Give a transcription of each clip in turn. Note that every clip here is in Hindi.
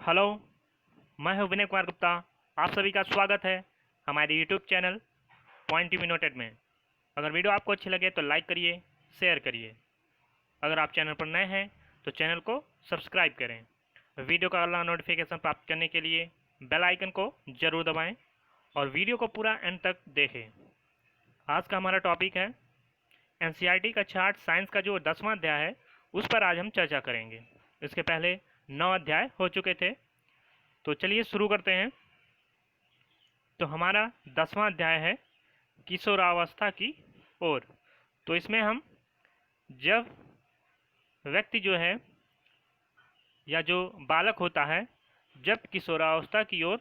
हेलो, मैं हूं विनय कुमार गुप्ता। आप सभी का स्वागत है हमारे YouTube channel point to be noted में। अगर वीडियो आपको अच्छी लगे तो लाइक करिए, शेयर करिए। अगर आप चैनल पर नए हैं तो चैनल को सब्सक्राइब करें। वीडियो का अगला नोटिफिकेशन प्राप्त करने के लिए बेल आइकन को ज़रूर दबाएं और वीडियो को पूरा एंड तक देखें। आज का हमारा टॉपिक है एनसीईआरटी का चार्ट साइंस का जो 10वां अध्याय है उस पर आज हम चर्चा करेंगे। इसके पहले 9 अध्याय हो चुके थे, तो चलिए शुरू करते हैं। तो हमारा 10वां अध्याय है किशोरावस्था की ओर। तो इसमें हम जब व्यक्ति जो है या जो बालक होता है जब किशोरावस्था की ओर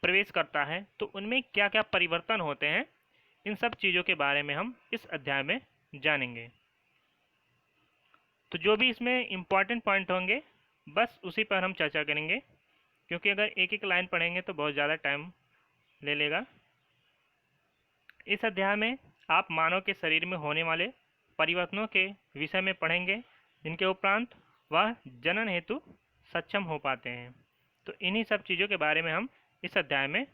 प्रवेश करता है तो उनमें क्या क्या परिवर्तन होते हैं, इन सब चीज़ों के बारे में हम इस अध्याय में जानेंगे। तो जो भी इसमें इम्पॉर्टेंट पॉइंट होंगे बस उसी पर हम चर्चा करेंगे, क्योंकि अगर एक एक लाइन पढ़ेंगे तो बहुत ज़्यादा टाइम ले लेगा। इस अध्याय में आप मानव के शरीर में होने वाले परिवर्तनों के विषय में पढ़ेंगे, जिनके उपरांत वह जनन हेतु सक्षम हो पाते हैं। तो इन्हीं सब चीज़ों के बारे में हम इस अध्याय में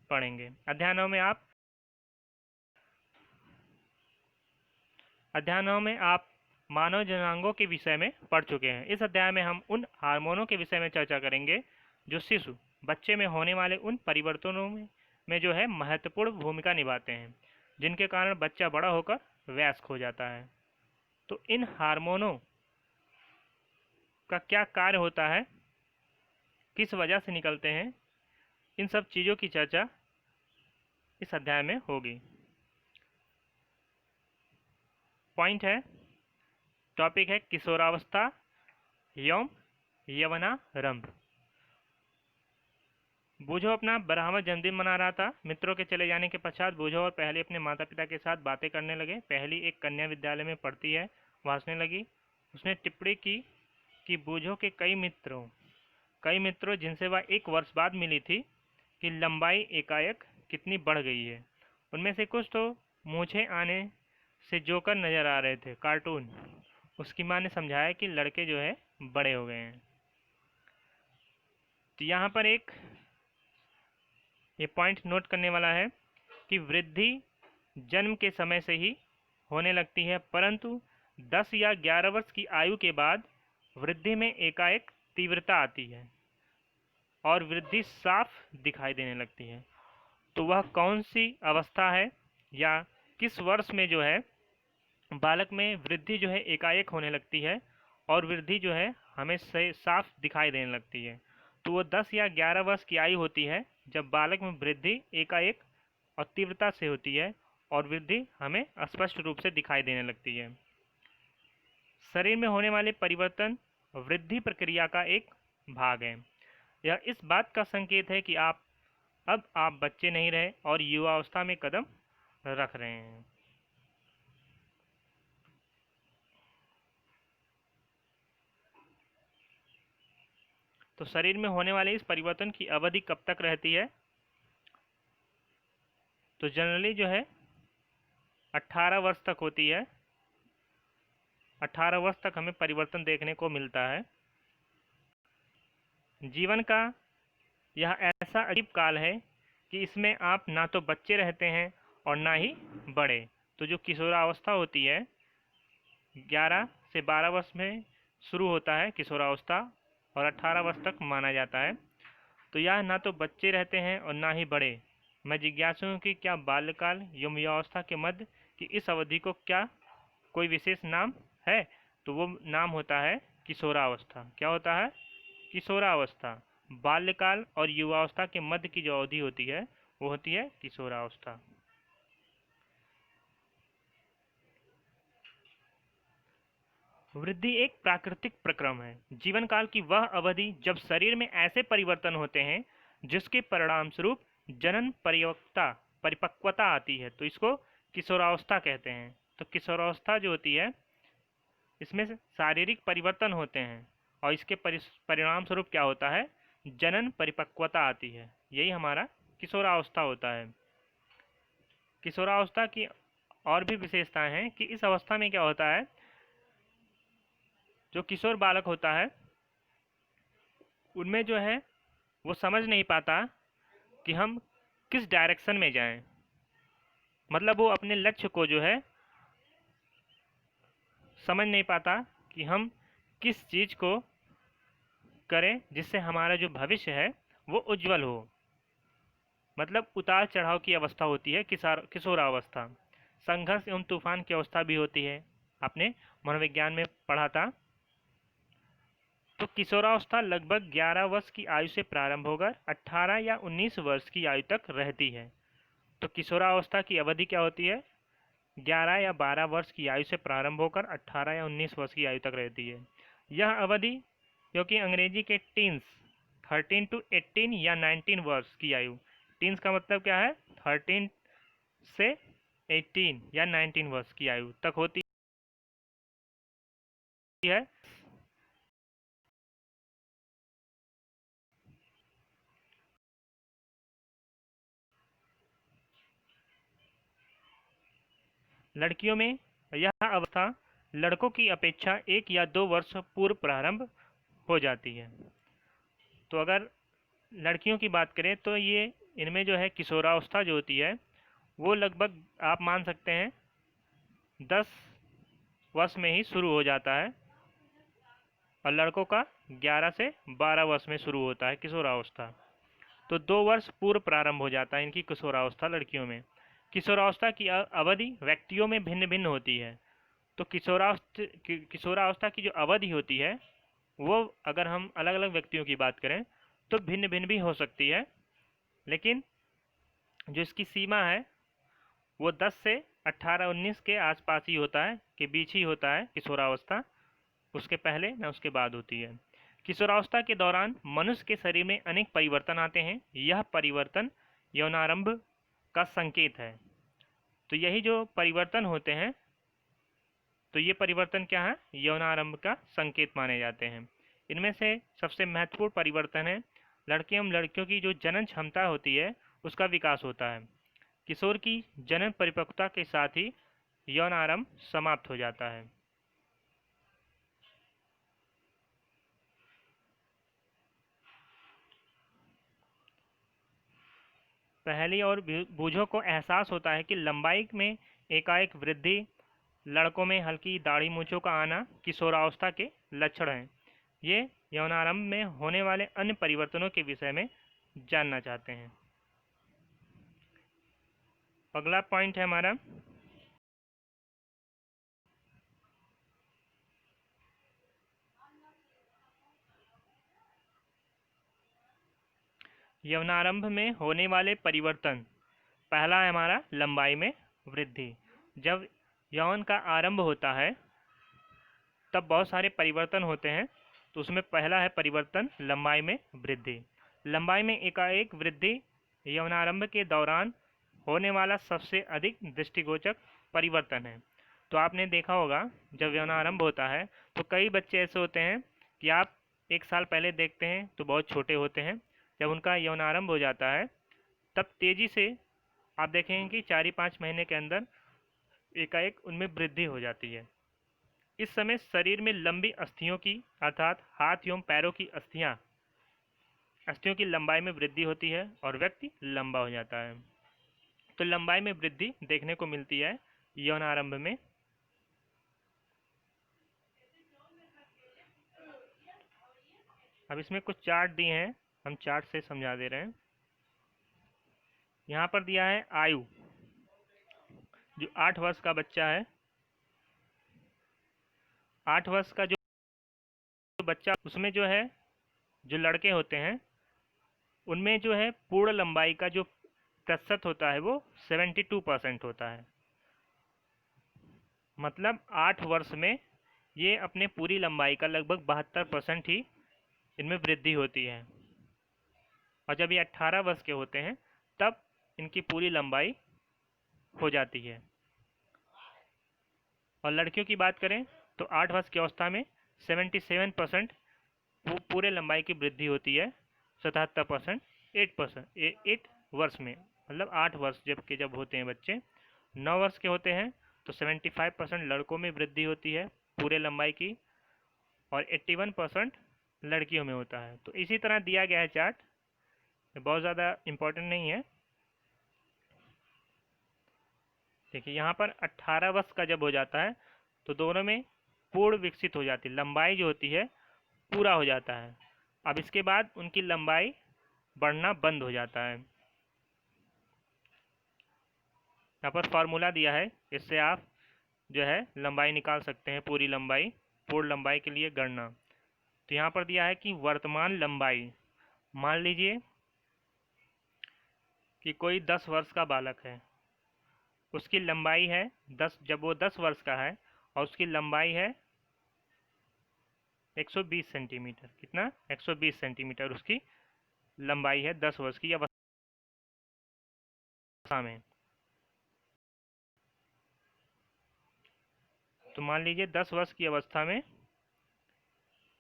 पढ़ेंगे। अध्याय 9 में आप मानव जनांगों के विषय में पढ़ चुके हैं। इस अध्याय में हम उन हार्मोनों के विषय में चर्चा करेंगे जो शिशु बच्चे में होने वाले उन परिवर्तनों में जो है महत्वपूर्ण भूमिका निभाते हैं, जिनके कारण बच्चा बड़ा होकर वयस्क हो जाता है। तो इन हार्मोनों का क्या कार्य होता है, किस वजह से निकलते हैं, इन सब चीज़ों की चर्चा इस अध्याय में होगी। पॉइंट है, टॉपिक है किशोरावस्था एवं यवनारंभ। बूझो अपना 12वां जन्मदिन मना रहा था। मित्रों के चले जाने के पश्चात बूझो और पहली अपने माता पिता के साथ बातें करने लगे। पहली एक कन्या विद्यालय में पढ़ती है, वह हंसने लगी। उसने टिप्पणी की कि बूझो के कई मित्रों जिनसे वह 1 वर्ष बाद मिली थी कि लंबाई एकाएक कितनी बढ़ गई है। उनमें से कुछ तो मूछें आने से जोकर नजर आ रहे थे, कार्टून। उसकी माँ ने समझाया कि लड़के जो है बड़े हो गए हैं। तो यहाँ पर एक ये पॉइंट नोट करने वाला है कि वृद्धि जन्म के समय से ही होने लगती है, परंतु 10 या 11 वर्ष की आयु के बाद वृद्धि में एकाएक तीव्रता आती है और वृद्धि साफ दिखाई देने लगती है। तो वह कौन सी अवस्था है या किस वर्ष में जो है बालक में वृद्धि जो है एकाएक होने लगती है और वृद्धि जो है हमें से साफ दिखाई देने लगती है। तो वो 10 या 11 वर्ष की आयु होती है जब बालक में वृद्धि एकाएक और तीव्रता से होती है और वृद्धि हमें स्पष्ट रूप से दिखाई देने लगती है। शरीर में होने वाले परिवर्तन वृद्धि प्रक्रिया का एक भाग है। यह इस बात का संकेत है कि आप बच्चे नहीं रहे और युवावस्था में कदम रख रहे हैं। तो शरीर में होने वाले इस परिवर्तन की अवधि कब तक रहती है? तो जनरली जो है 18 वर्ष तक होती है। 18 वर्ष तक हमें परिवर्तन देखने को मिलता है। जीवन का यह ऐसा अजीब काल है कि इसमें आप ना तो बच्चे रहते हैं और ना ही बड़े। तो जो किशोरावस्था होती है 11 से 12 वर्ष में शुरू होता है किशोरावस्था और 18 वर्ष तक माना जाता है। तो यह ना तो बच्चे रहते हैं और ना ही बड़े। मैं जिज्ञासु हूँ कि क्या बाल्यकाल यौवनावस्था के मध्य की इस अवधि को क्या कोई विशेष नाम है? तो वो नाम होता है किशोरावस्था। क्या होता है? किशोरावस्था। बाल्यकाल और युवावस्था के मध्य की जो अवधि होती है वो होती है किशोरावस्था। वृद्धि एक प्राकृतिक प्रक्रम है, जीवन काल की वह अवधि जब शरीर में ऐसे परिवर्तन होते हैं जिसके परिणाम स्वरूप जनन परिपक्वता आती है। तो इसको किशोरावस्था कहते हैं। तो किशोरावस्था जो होती है इसमें शारीरिक परिवर्तन होते हैं और इसके परिणाम स्वरूप क्या होता है? जनन परिपक्वता आती है। यही हमारा किशोरावस्था होता है। किशोरावस्था की और भी विशेषताएं हैं कि इस अवस्था में क्या होता है, जो किशोर बालक होता है उनमें जो है वो समझ नहीं पाता कि हम किस डायरेक्शन में जाएं। मतलब वो अपने लक्ष्य को जो है समझ नहीं पाता कि हम किस चीज़ को करें जिससे हमारा जो भविष्य है वो उज्जवल हो। मतलब उतार चढ़ाव की अवस्था होती है किशोरावस्था। संघर्ष एवं तूफान की अवस्था भी होती है। आपने मनोविज्ञान में पढ़ा था। तो किशोरावस्था लगभग 11 वर्ष की आयु से प्रारंभ होकर 18 या 19 वर्ष की आयु तक रहती है। तो किशोरावस्था की अवधि क्या होती है? 11 या 12 वर्ष की आयु से प्रारंभ होकर 18 या 19 वर्ष की आयु तक रहती है। यह अवधि, क्योंकि अंग्रेजी के टीन्स 13 टू 18 या 19 वर्ष की आयु, टीन्स का मतलब क्या है? 13 से 18 या 19 वर्ष की आयु तक होती है। लड़कियों में यह अवस्था लड़कों की अपेक्षा 1 या 2 वर्ष पूर्व प्रारंभ हो जाती है। तो अगर लड़कियों की बात करें तो ये इनमें जो है किशोरावस्था जो होती है वो लगभग आप मान सकते हैं 10 वर्ष में ही शुरू हो जाता है, और लड़कों का 11 से 12 वर्ष में शुरू होता है किशोरावस्था। तो 2 वर्ष पूर्व प्रारंभ हो जाता है इनकी किशोरावस्था लड़कियों में। किशोरावस्था की अवधि व्यक्तियों में भिन्न भिन्न होती है। तो किशोरावस्था की जो अवधि होती है वो अगर हम अलग अलग व्यक्तियों की बात करें तो भिन्न भिन्न भी हो सकती है, लेकिन जो इसकी सीमा है वो 10 से 18-19 के आसपास ही होता है, के बीच ही होता है किशोरावस्था। उसके पहले न उसके बाद होती है। किशोरावस्था के दौरान मनुष्य के शरीर में अनेक परिवर्तन आते हैं। यह परिवर्तन यौनारंभ का संकेत है। तो यही जो परिवर्तन होते हैं, तो ये परिवर्तन क्या है? यौनारंभ का संकेत माने जाते हैं। इनमें से सबसे महत्वपूर्ण परिवर्तन है लड़के एवं लड़कियों की जो जनन क्षमता होती है उसका विकास होता है। किशोर की जनन परिपक्वता के साथ ही यौनारंभ समाप्त हो जाता है। पहली और बूझों को एहसास होता है कि लंबाई में एकाएक वृद्धि, लड़कों में हल्की दाढ़ी मूंछों का आना किशोरावस्था के लक्षण हैं। ये यौनारंभ में होने वाले अन्य परिवर्तनों के विषय में जानना चाहते हैं। अगला पॉइंट है हमारा यौनारंभ में होने वाले परिवर्तन। पहला है हमारा लंबाई में वृद्धि। जब यौन का आरंभ होता है तब बहुत सारे परिवर्तन होते हैं। तो उसमें पहला है परिवर्तन लंबाई में वृद्धि। लंबाई में एकाएक वृद्धि यौनारंभ के दौरान होने वाला सबसे अधिक दृष्टिगोचर परिवर्तन है। तो आपने देखा होगा जब यौनारंभ होता है तो कई बच्चे ऐसे होते हैं कि आप 1 साल पहले देखते हैं तो बहुत छोटे होते हैं। जब उनका यौनारंभ हो जाता है तब तेजी से आप देखेंगे कि 4-5 महीने के अंदर एकाएक उनमें वृद्धि हो जाती है। इस समय शरीर में लंबी अस्थियों की अर्थात हाथ एवं पैरों की अस्थियों की लंबाई में वृद्धि होती है और व्यक्ति लंबा हो जाता है। तो लंबाई में वृद्धि देखने को मिलती है यौनारंभ में। अब इसमें कुछ चार्ट दिए हैं, हम चार्ट से समझा दे रहे हैं। यहाँ पर दिया है आयु, जो 8 वर्ष का बच्चा है, 8 वर्ष का जो बच्चा, उसमें जो है जो लड़के होते हैं उनमें जो है पूर्ण लंबाई का जो प्रतिशत होता है वो 72% होता है। मतलब 8 वर्ष में ये अपने पूरी लंबाई का लगभग 72% ही इनमें वृद्धि होती है। और जब ये 18 वर्ष के होते हैं तब इनकी पूरी लंबाई हो जाती है। और लड़कियों की बात करें तो 8 वर्ष की अवस्था में 77% पूरे लंबाई की वृद्धि होती है। 77% 8 वर्ष में, मतलब 8 वर्ष जब होते हैं बच्चे। 9 वर्ष के होते हैं तो 75% लड़कों में वृद्धि होती है पूरे लंबाई की, और 81% लड़कियों में होता है। तो इसी तरह दिया गया है चार्ट, बहुत ज़्यादा इम्पोर्टेंट नहीं है। देखिए यहाँ पर 18 वर्ष का जब हो जाता है तो दोनों में पूर्ण विकसित हो जाती है, लंबाई जो होती है पूरा हो जाता है। अब इसके बाद उनकी लंबाई बढ़ना बंद हो जाता है। यहाँ पर फार्मूला दिया है, इससे आप जो है लंबाई निकाल सकते हैं, पूरी लंबाई, पूर्ण लंबाई के लिए गणना। तो यहाँ पर दिया है कि वर्तमान लंबाई, मान लीजिए कि कोई 10 वर्ष का बालक है, उसकी लंबाई है 10, जब वो 10 वर्ष का है और उसकी लंबाई है 120 सेंटीमीटर। कितना? 120 सेंटीमीटर उसकी लंबाई है 10 वर्ष की अवस्था में। तो मान लीजिए 10 वर्ष की अवस्था में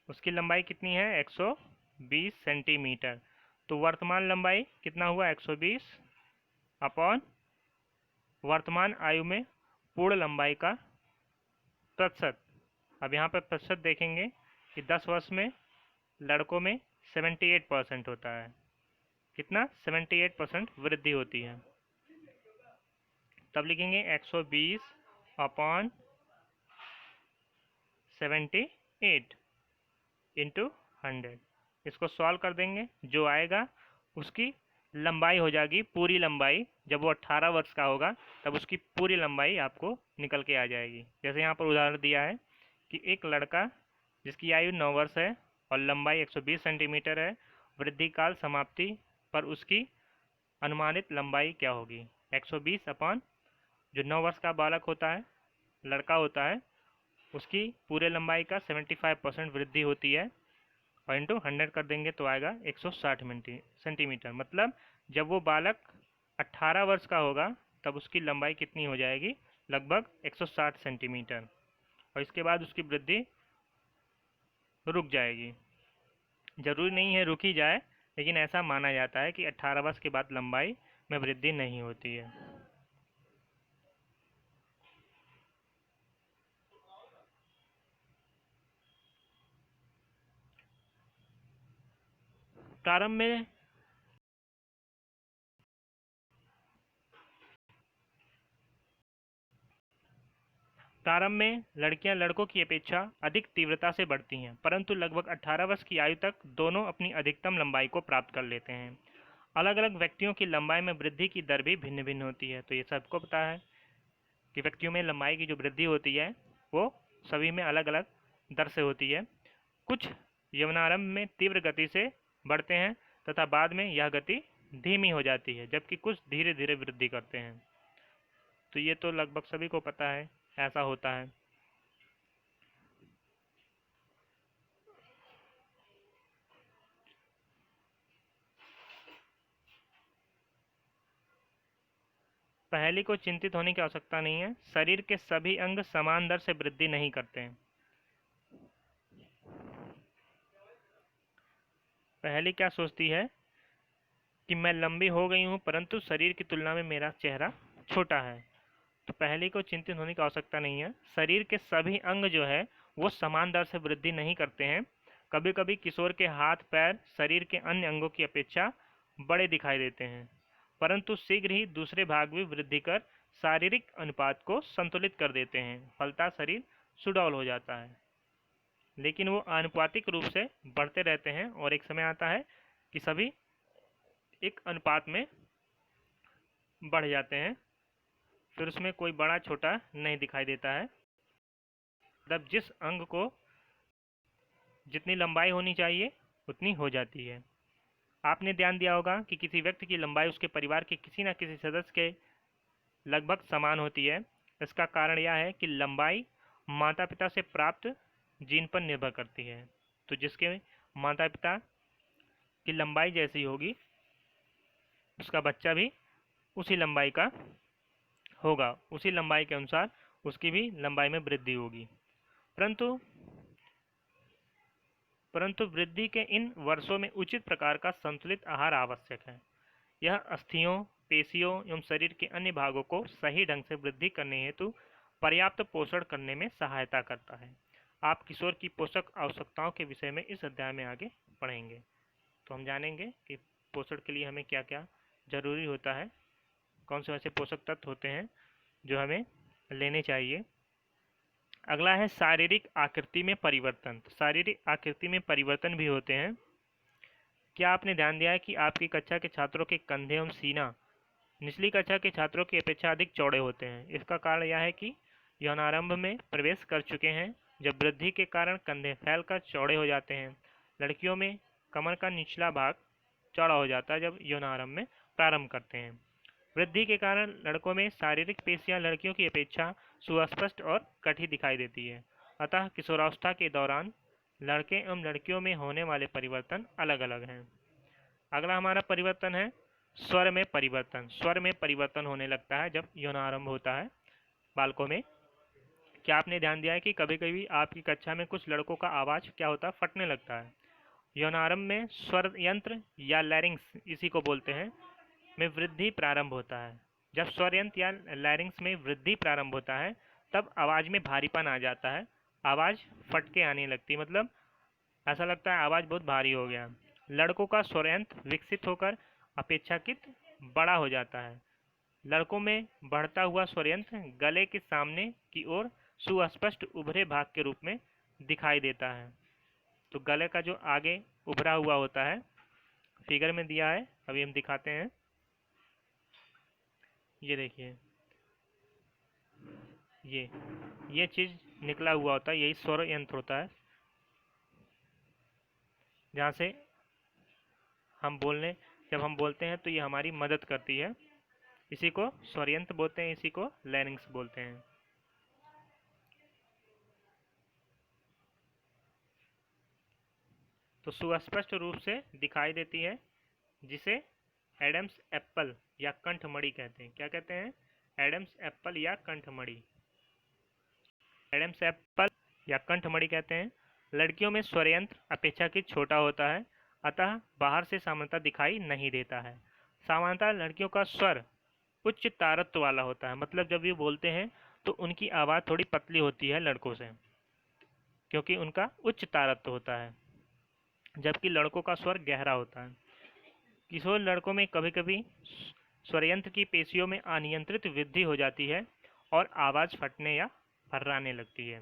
उसकी लंबाई कितनी है? 120 सेंटीमीटर। तो वर्तमान लंबाई कितना हुआ? 120 अपॉन वर्तमान आयु में पूर्ण लंबाई का प्रतिशत। अब यहाँ पर प्रतिशत देखेंगे कि 10 वर्ष में लड़कों में 78% होता है। कितना? 78% वृद्धि होती है। तब लिखेंगे 120 अपॉन 78 इंटू 100। इसको सॉल्व कर देंगे, जो आएगा उसकी लंबाई हो जाएगी पूरी लंबाई। जब वो 18 वर्ष का होगा तब उसकी पूरी लंबाई आपको निकल के आ जाएगी। जैसे यहाँ पर उदाहरण दिया है कि एक लड़का जिसकी आयु 9 वर्ष है और लंबाई 120 सेंटीमीटर है, वृद्धि काल समाप्ति पर उसकी अनुमानित लंबाई क्या होगी? 120 अपॉन जो 9 वर्ष का बालक होता है, लड़का होता है, उसकी पूरे लंबाई का 75% वृद्धि होती है और इंटू 100 कर देंगे तो आएगा 160 सेंटीमीटर। मतलब जब वो बालक 18 वर्ष का होगा तब उसकी लंबाई कितनी हो जाएगी? लगभग 160 सेंटीमीटर। और इसके बाद उसकी वृद्धि रुक जाएगी। जरूरी नहीं है रुक ही जाए, लेकिन ऐसा माना जाता है कि 18 वर्ष के बाद लंबाई में वृद्धि नहीं होती है। प्रारंभ में लड़कियां लड़कों की अपेक्षा अधिक तीव्रता से बढ़ती हैं, परंतु लगभग 18 वर्ष की आयु तक दोनों अपनी अधिकतम लंबाई को प्राप्त कर लेते हैं। अलग अलग व्यक्तियों की लंबाई में वृद्धि की दर भी भिन्न भिन्न होती है। तो ये सबको पता है कि व्यक्तियों में लंबाई की जो वृद्धि होती है वो सभी में अलग अलग दर से होती है। कुछ यौवनारंभ में तीव्र गति से बढ़ते हैं तथा बाद में यह गति धीमी हो जाती है, जबकि कुछ धीरे धीरे वृद्धि करते हैं। तो ये तो लगभग सभी को पता है, ऐसा होता है। पहली को चिंतित होने की आवश्यकता नहीं है। शरीर के सभी अंग समान दर से वृद्धि नहीं करते हैं। पहली क्या सोचती है कि मैं लंबी हो गई हूँ परंतु शरीर की तुलना में मेरा चेहरा छोटा है। तो पहली को चिंतित होने की आवश्यकता नहीं है। शरीर के सभी अंग जो है वो समान दर से वृद्धि नहीं करते हैं। कभी कभी किशोर के हाथ पैर शरीर के अन्य अंगों की अपेक्षा बड़े दिखाई देते हैं, परंतु शीघ्र ही दूसरे भाग भी वृद्धि कर शारीरिक अनुपात को संतुलित कर देते हैं। फलतः शरीर सुडौल हो जाता है, लेकिन वो आनुपातिक रूप से बढ़ते रहते हैं और एक समय आता है कि सभी एक अनुपात में बढ़ जाते हैं। फिर उसमें कोई बड़ा छोटा नहीं दिखाई देता है। तब जिस अंग को जितनी लंबाई होनी चाहिए उतनी हो जाती है। आपने ध्यान दिया होगा कि किसी व्यक्ति की लंबाई उसके परिवार के किसी न किसी सदस्य के लगभग समान होती है। इसका कारण यह है कि लंबाई माता पिता से प्राप्त जीन पर निर्भर करती है। तो जिसके माता पिता की लंबाई जैसी होगी उसका बच्चा भी उसी लंबाई का होगा, उसी लंबाई के अनुसार उसकी भी लंबाई में वृद्धि होगी। परंतु वृद्धि के इन वर्षों में उचित प्रकार का संतुलित आहार आवश्यक है। यह अस्थियों, पेशियों एवं शरीर के अन्य भागों को सही ढंग से वृद्धि करने हेतु पर्याप्त पोषण करने में सहायता करता है। आप किशोर की पोषक आवश्यकताओं के विषय में इस अध्याय में आगे पढ़ेंगे। तो हम जानेंगे कि पोषण के लिए हमें क्या क्या जरूरी होता है, कौन से ऐसे पोषक तत्व होते हैं जो हमें लेने चाहिए। अगला है शारीरिक आकृति में परिवर्तन। तो शारीरिक आकृति में परिवर्तन भी होते हैं। क्या आपने ध्यान दिया है कि आपकी कक्षा के छात्रों के कंधे एवं सीना निचली कक्षा के छात्रों की अपेक्षा अधिक चौड़े होते हैं? इसका कारण यह है कि यौनारंभ में प्रवेश कर चुके हैं, जब वृद्धि के कारण कंधे फैलकर चौड़े हो जाते हैं। लड़कियों में कमर का निचला भाग चौड़ा हो जाता है जब यौनारंभ में प्रारंभ करते हैं। वृद्धि के कारण लड़कों में शारीरिक पेशियां लड़कियों की अपेक्षा सुस्पष्ट और कठी दिखाई देती है। अतः किशोरावस्था के दौरान लड़के एवं लड़कियों में होने वाले परिवर्तन अलग अलग हैं। अगला हमारा परिवर्तन है स्वर में परिवर्तन। स्वर में परिवर्तन होने लगता है जब यौनारंभ होता है बालकों में। क्या आपने ध्यान दिया है कि कभी कभी आपकी कक्षा में कुछ लड़कों का आवाज क्या होता है, फटने लगता है? यौनारंभ में स्वर यंत्र या लैरिंग्स, इसी को बोलते हैं, में वृद्धि प्रारंभ होता है। जब स्वर यंत्र या लैरिंग्स में वृद्धि प्रारंभ होता है तब आवाज में भारीपन आ जाता है, आवाज फटके आने लगती है, मतलब ऐसा लगता है आवाज बहुत भारी हो गया। लड़कों का स्वर यंत्र विकसित होकर अपेक्षाकृत बड़ा हो जाता है। लड़कों में बढ़ता हुआ स्वर यंत्र गले के सामने की ओर सुस्पष्ट उभरे भाग के रूप में दिखाई देता है। तो गले का जो आगे उभरा हुआ होता है, फिगर में दिया है, अभी हम दिखाते हैं। ये देखिए, ये चीज निकला हुआ होता है, यही स्वर यंत्र होता है, जहाँ से जब हम बोलते हैं तो ये हमारी मदद करती है। इसी को स्वर यंत्र बोलते हैं, इसी को लैरिंग्स बोलते हैं। तो सुस्पष्ट रूप से दिखाई देती है, जिसे एडम्स एप्पल या कंठमणि कहते हैं। क्या कहते हैं? एडम्स एप्पल या कंठमणि। एडम्स एप्पल या कंठमणि कहते हैं। लड़कियों में स्वर यंत्र अपेक्षाकृत छोटा होता है, अतः बाहर से सामान्यतः दिखाई नहीं देता है। सामान्यतः लड़कियों का स्वर उच्च तारत्व वाला होता है, मतलब जब ये बोलते हैं तो उनकी आवाज़ थोड़ी पतली होती है लड़कों से, क्योंकि उनका उच्च तारत्व होता है, जबकि लड़कों का स्वर गहरा होता है। किशोर लड़कों में कभी कभी स्वरयंत्र की पेशियों में अनियंत्रित वृद्धि हो जाती है और आवाज़ फटने या फर्राने लगती है।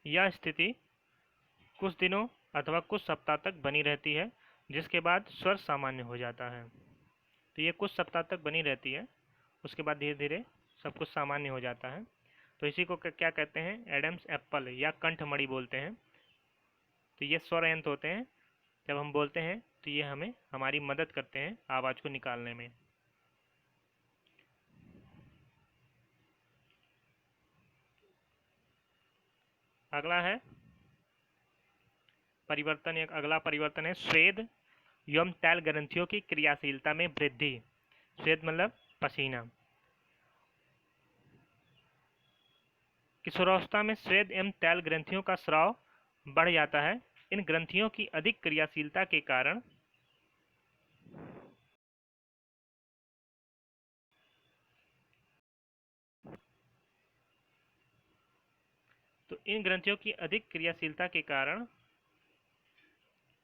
यह स्थिति कुछ दिनों अथवा कुछ सप्ताह तक बनी रहती है, जिसके बाद स्वर सामान्य हो जाता है। तो ये कुछ सप्ताह तक बनी रहती है, उसके बाद धीरे धीरे सब कुछ सामान्य हो जाता है। तो इसी को क्या कहते हैं? एडम्स एप्पल या कंठमणि बोलते हैं। तो ये स्वर यंत्र होते हैं, जब हम बोलते हैं तो ये हमें हमारी मदद करते हैं आवाज़ को निकालने में। अगला है परिवर्तन, एक अगला परिवर्तन है स्वेद एवं तैल ग्रंथियों की क्रियाशीलता में वृद्धि। स्वेद मतलब पसीना। किशोरावस्था में स्वेद एवं तैल ग्रंथियों का स्राव बढ़ जाता है। इन ग्रंथियों की अधिक क्रियाशीलता के कारण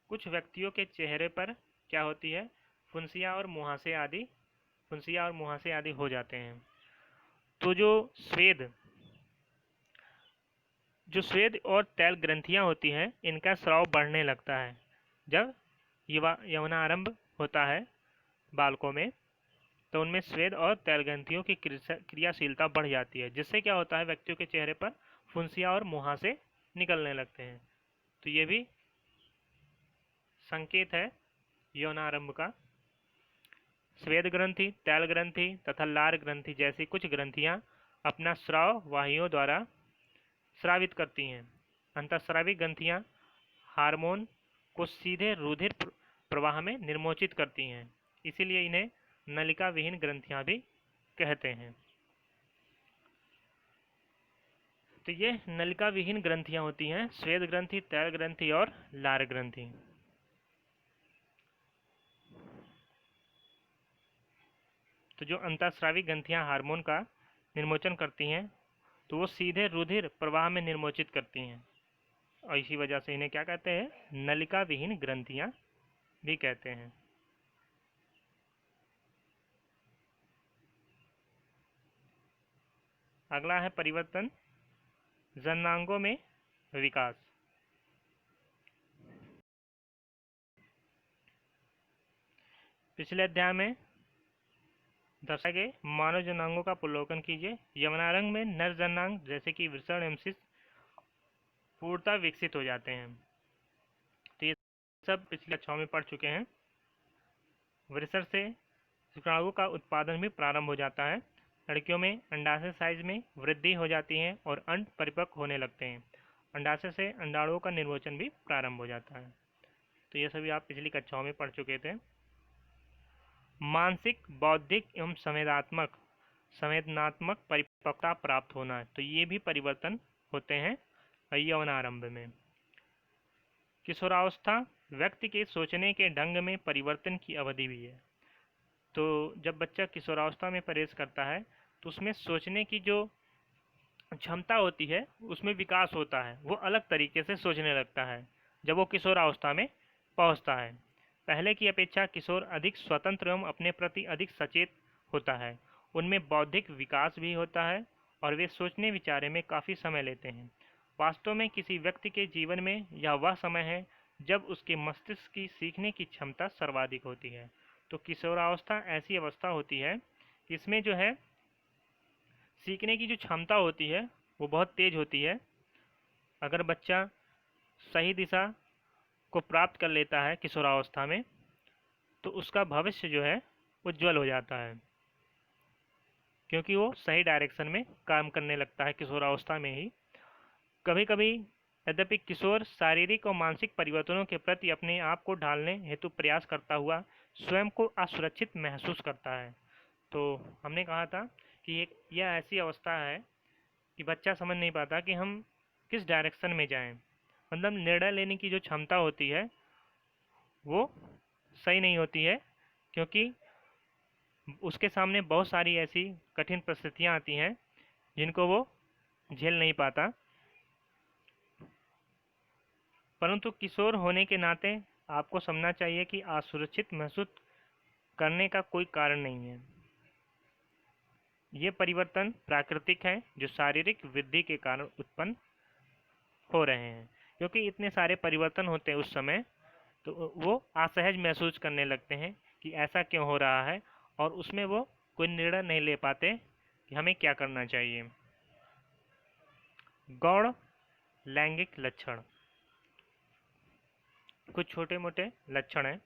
कुछ व्यक्तियों के चेहरे पर क्या होती है? फुंसियाँ और मुहासे आदि हो जाते हैं। तो जो स्वेद और तैल ग्रंथियां होती हैं, इनका स्राव बढ़ने लगता है जब यौनारंभ होता है बालकों में। तो उनमें स्वेद और तैल ग्रंथियों की क्रियाशीलता बढ़ जाती है, जिससे क्या होता है? व्यक्तियों के चेहरे पर फुंसियाँ और मुहासे निकलने लगते हैं। तो ये भी संकेत है यौनारंभ का। स्वेद ग्रंथि, तैल ग्रंथि तथा लार ग्रंथि जैसी कुछ ग्रंथियां अपना स्राव वाहियों द्वारा स्रावित करती हैं। अंतःस्रावी ग्रंथियां हार्मोन को सीधे रुधिर प्रवाह में निर्मोचित करती हैं, इसीलिए इन्हें नलिका विहीन ग्रंथियां भी कहते हैं। तो ये नलिका विहीन ग्रंथियां होती हैं स्वेद ग्रंथि, तैल ग्रंथि और लार ग्रंथि। तो जो अंतःस्रावी ग्रंथियां हार्मोन का निर्मोचन करती हैं तो वो सीधे रुधिर प्रवाह में निर्मोचित करती हैं, और इसी वजह से इन्हें क्या कहते हैं, नलिका विहीन ग्रंथियां भी कहते हैं। अगला है परिवर्तन जननांगों में विकास। पिछले अध्याय में दर्शाए गए मानव जननांगों का अवलोकन कीजिए। यवनारंग में नर जननांग जैसे कि वृषण एवं शिशु पूर्णतः विकसित हो जाते हैं। तो ये सब पिछले कक्षाओं में पढ़ चुके हैं। वृषण से शुक्राणुओं का उत्पादन भी प्रारंभ हो जाता है। लड़कियों में अंडाशय साइज में वृद्धि हो जाती है और अंड परिपक्व होने लगते हैं। अंडाशय से अंडाणुओं का निर्मोचन भी प्रारंभ हो जाता है। तो ये सभी आप पिछली कक्षाओं में पढ़ चुके थे। मानसिक, बौद्धिक एवं संवेदनात्मक परिपक्वता प्राप्त होना है, तो ये भी परिवर्तन होते हैं यौनारंभ में। किशोरावस्था व्यक्ति के सोचने के ढंग में परिवर्तन की अवधि भी है। तो जब बच्चा किशोरावस्था में प्रवेश करता है तो उसमें सोचने की जो क्षमता होती है उसमें विकास होता है, वो अलग तरीके से सोचने लगता है जब वो किशोरावस्था में पहुंचता है। पहले की अपेक्षा किशोर अधिक स्वतंत्र एवं अपने प्रति अधिक सचेत होता है। उनमें बौद्धिक विकास भी होता है और वे सोचने विचारने में काफ़ी समय लेते हैं। वास्तव में किसी व्यक्ति के जीवन में यह वह समय है जब उसके मस्तिष्क की सीखने की क्षमता सर्वाधिक होती है। तो किशोरावस्था ऐसी अवस्था होती है इसमें जो है सीखने की जो क्षमता होती है वो बहुत तेज होती है। अगर बच्चा सही दिशा को प्राप्त कर लेता है किशोरावस्था में तो उसका भविष्य जो है उज्जवल हो जाता है, क्योंकि वो सही डायरेक्शन में काम करने लगता है किशोरावस्था में ही। कभी कभी यद्यपि किशोर शारीरिक और मानसिक परिवर्तनों के प्रति अपने आप को ढालने हेतु प्रयास करता हुआ स्वयं को असुरक्षित महसूस करता है। तो हमने कहा था कि यह ऐसी अवस्था है कि बच्चा समझ नहीं पाता कि हम किस डायरेक्शन में जाएं, मतलब निर्णय लेने की जो क्षमता होती है वो सही नहीं होती है, क्योंकि उसके सामने बहुत सारी ऐसी कठिन परिस्थितियां आती हैं जिनको वो झेल नहीं पाता। परंतु किशोर होने के नाते आपको समझना चाहिए कि असुरक्षित महसूस करने का कोई कारण नहीं है। ये परिवर्तन प्राकृतिक है जो शारीरिक वृद्धि के कारण उत्पन्न हो रहे हैं। क्योंकि इतने सारे परिवर्तन होते हैं उस समय, तो वो असहज महसूस करने लगते हैं कि ऐसा क्यों हो रहा है, और उसमें वो कोई निर्णय नहीं ले पाते कि हमें क्या करना चाहिए। गौण लैंगिक लक्षण, कुछ छोटे मोटे लक्षण हैं।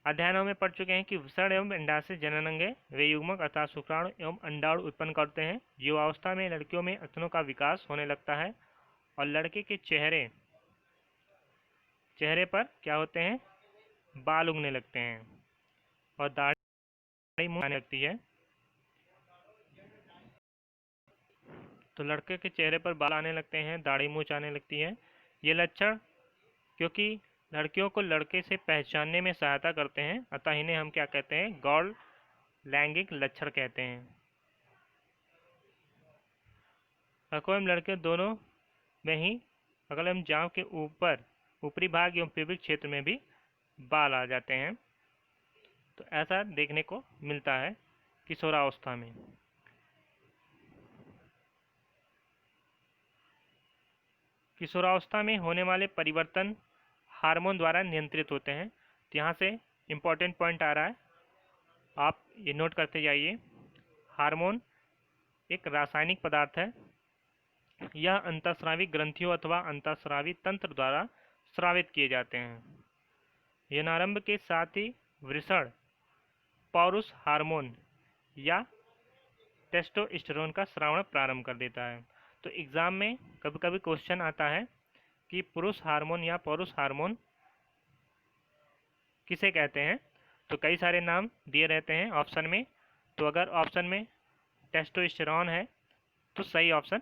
अध्ययनों में पढ़ चुके हैं कि वृषण एवं अंडाशय जननांगे वे युग्मक अर्थात शुक्राणु एवं अंडाणु उत्पन्न करते हैं। युवावस्था में लड़कियों में स्तनों का विकास होने लगता है और लड़के के चेहरे पर क्या होते हैं, बाल उगने लगते हैं और दाढ़ी मुंह आने लगती है। तो लड़के के चेहरे पर बाल आने लगते हैं, दाढ़ी मूंछ आने लगती है। ये लक्षण क्योंकि लड़कियों को लड़के से पहचानने में सहायता करते हैं, अतः इन्हें हम क्या कहते हैं, गौण लैंगिक लक्षण कहते हैं। लड़कों एवं लड़के दोनों में ही अगल एवं जांघ के ऊपरी भाग एवं प्यूबिक क्षेत्र में भी बाल आ जाते हैं। तो ऐसा देखने को मिलता है किशोरावस्था में। किशोरावस्था में होने वाले परिवर्तन हार्मोन द्वारा नियंत्रित होते हैं। तो यहाँ से इम्पोर्टेंट पॉइंट आ रहा है, आप ये नोट करते जाइए। हार्मोन एक रासायनिक पदार्थ है। यह अंतःस्रावी ग्रंथियों अथवा अंतःस्रावी तंत्र द्वारा स्रावित किए जाते हैं। यौनारंभ के साथ ही वृषण पौरुष हार्मोन या टेस्टोस्टेरोन का स्रावण प्रारंभ कर देता है। तो एग्जाम में कभी कभी क्वेश्चन आता है कि पुरुष हार्मोन या पौरुष हार्मोन किसे कहते हैं। तो कई सारे नाम दिए रहते हैं ऑप्शन में। तो अगर ऑप्शन में टेस्टोस्टेरोन है तो सही ऑप्शन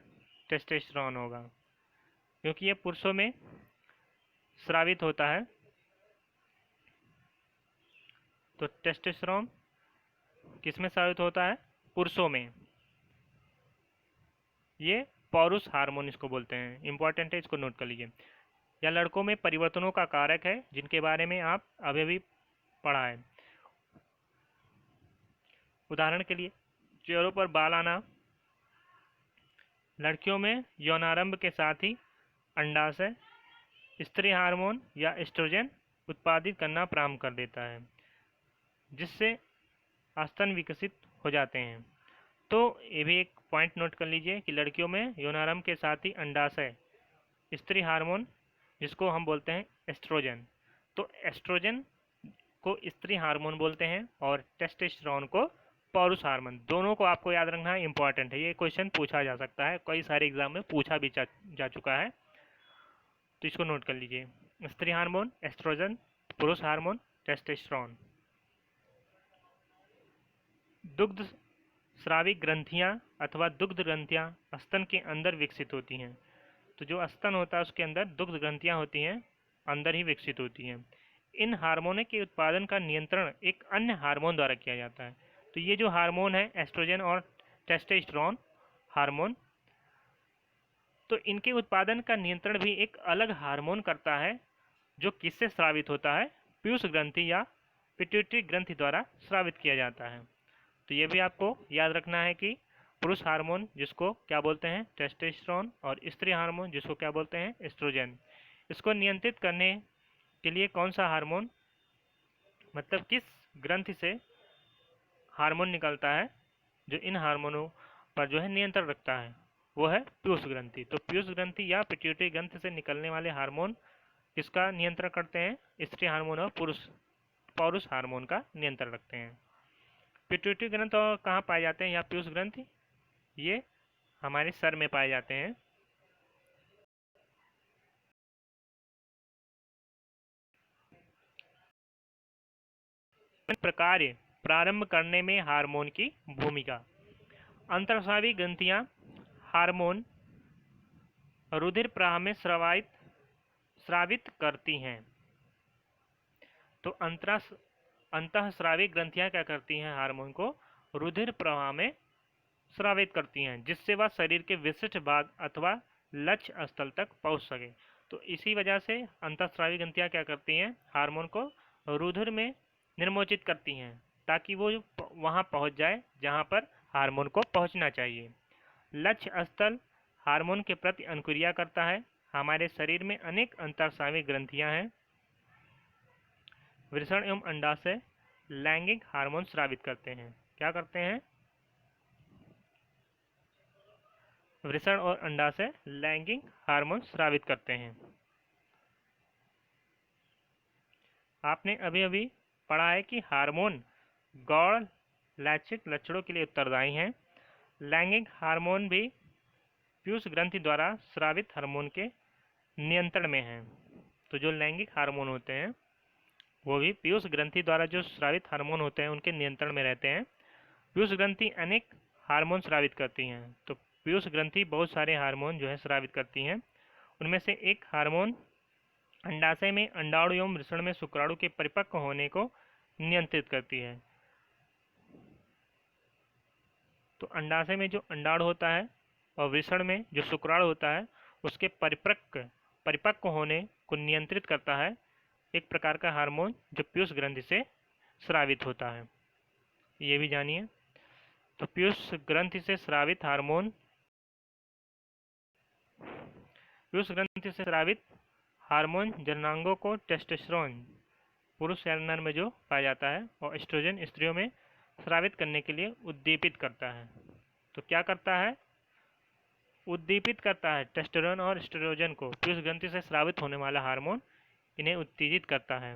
टेस्टोस्टेरोन होगा, क्योंकि ये पुरुषों में स्रावित होता है। तो टेस्टोस्टेरोन किसमें स्रावित होता है, पुरुषों में। ये पौरुष हार्मोन इसको बोलते हैं, इंपॉर्टेंट है, इसको नोट कर लीजिए। या लड़कों में परिवर्तनों का कारक है जिनके बारे में आप अभी भी पढ़ा है। उदाहरण के लिए चेहरों पर बाल आना, लड़कियों में यौनारंभ के साथ ही अंडाशय स्त्री हार्मोन या एस्ट्रोजन उत्पादित करना प्रारंभ कर देता है, जिससे स्तन विकसित हो जाते हैं। तो ये भी एक पॉइंट नोट कर लीजिए कि लड़कियों में यौनारंभ के साथ ही अंडाशय स्त्री हार्मोन, जिसको हम बोलते हैं एस्ट्रोजन, तो एस्ट्रोजन को स्त्री हार्मोन बोलते हैं और टेस्टोस्टेरोन को पौरुष हार्मोन। दोनों को आपको याद रखना है, इंपॉर्टेंट है, ये क्वेश्चन पूछा जा सकता है, कई सारे एग्जाम में पूछा भी जा चुका है, तो इसको नोट कर लीजिए। स्त्री हार्मोन एस्ट्रोजन, पुरुष हार्मोन टेस्टोस्टेरोन। दुग्ध स्रावी ग्रंथियां अथवा दुग्ध ग्रंथियां स्तन के अंदर विकसित होती हैं। तो जो स्तन होता है उसके अंदर दुग्ध ग्रंथियां होती हैं, अंदर ही विकसित होती हैं। इन हार्मोनों के उत्पादन का नियंत्रण एक अन्य हार्मोन द्वारा किया जाता है। तो ये जो हार्मोन है एस्ट्रोजन और टेस्टोस्टेरोन हार्मोन, तो इनके उत्पादन का नियंत्रण भी एक अलग हार्मोन करता है, जो किससे स्रावित होता है, पीयूष ग्रंथि या पिट्यूटरी ग्रंथि द्वारा स्रावित किया जाता है। तो ये भी आपको याद रखना है कि पुरुष हार्मोन जिसको क्या बोलते हैं टेस्टोस्टेरोन, और स्त्री हार्मोन जिसको क्या बोलते हैं एस्ट्रोजन, इसको नियंत्रित करने के लिए कौन सा हार्मोन, मतलब किस ग्रंथि से हार्मोन निकलता है जो इन हार्मोनों पर जो है नियंत्रण रखता है, वो है पीयूष ग्रंथि। तो पीयूष ग्रंथि या पिट्यूटरी ग्रंथि से निकलने वाले हार्मोन किसका नियंत्रण करते हैं, स्त्री हार्मोन और पौरुष हार्मोन का नियंत्रण रखते हैं। पिट्यूटरी ग्रंथ और कहाँ पाए जाते हैं, या पीयूष ग्रंथि, ये हमारे सर में पाए जाते हैं। प्रकार प्रारंभ करने में हार्मोन की भूमिका। अंतःस्रावी ग्रंथियां हार्मोन रुधिर प्रवाह में स्रावित करती हैं। तो अंतःस्रावी ग्रंथियां क्या करती हैं, हार्मोन को रुधिर प्रवाह में स्रावित करती हैं, जिससे वह शरीर के विशिष्ट भाग अथवा लक्ष्य स्थल तक पहुंच सके। तो इसी वजह से अंतःस्रावी ग्रंथियां क्या करती हैं, हार्मोन को रुधिर में निर्मोचित करती हैं, ताकि वो वहां पहुंच जाए जहां पर हार्मोन को पहुंचना चाहिए। लक्ष्य स्थल हार्मोन के प्रति अनुक्रिया करता है। हमारे शरीर में अनेक अंतःस्रावी ग्रंथियां हैं। वृषण एवं अंडाशय लैंगिक हार्मोन स्रावित करते हैं। क्या करते हैं, वृषण और अंडाशय लैंगिक हार्मोन स्रावित करते हैं। आपने अभी अभी पढ़ा है कि हार्मोन गौण लैंगिक लक्षणों के लिए उत्तरदायी हैं। लैंगिक हार्मोन भी पीयूष ग्रंथि द्वारा स्रावित हार्मोन के नियंत्रण में हैं। तो जो लैंगिक हार्मोन होते हैं वो भी पीयूष ग्रंथि द्वारा जो स्रावित हार्मोन होते हैं उनके नियंत्रण में रहते हैं। पीयूष ग्रंथि अनेक हार्मोन स्रावित करती हैं। तो पीयूष ग्रंथि बहुत सारे हार्मोन जो है स्रावित करती हैं। उनमें से एक हार्मोन अंडाशय में अंडाणु एवं वृषण में शुक्राणु के परिपक्व होने को नियंत्रित करती है। तो अंडाशय में जो अंडाणु होता है और वृषण में जो शुक्राणु होता है उसके परिपक्व होने को नियंत्रित करता है एक प्रकार का हार्मोन जो पीयूष ग्रंथि से स्रावित होता है, ये भी जानिए। तो पीयूष ग्रंथि से स्रावित हार्मोन, पीयूष ग्रंथि से स्रावित हार्मोन जननांगों को टेस्टोस्टेरोन पुरुष या नर में जो पाया जाता है और एस्ट्रोजन स्त्रियों में स्रावित करने के लिए उद्दीपित करता है। तो क्या करता है, उद्दीपित करता है टेस्टोस्टेरोन और एस्ट्रोजन को। पीयूष ग्रंथि से स्रावित होने वाला हार्मोन इन्हें उत्तेजित करता है,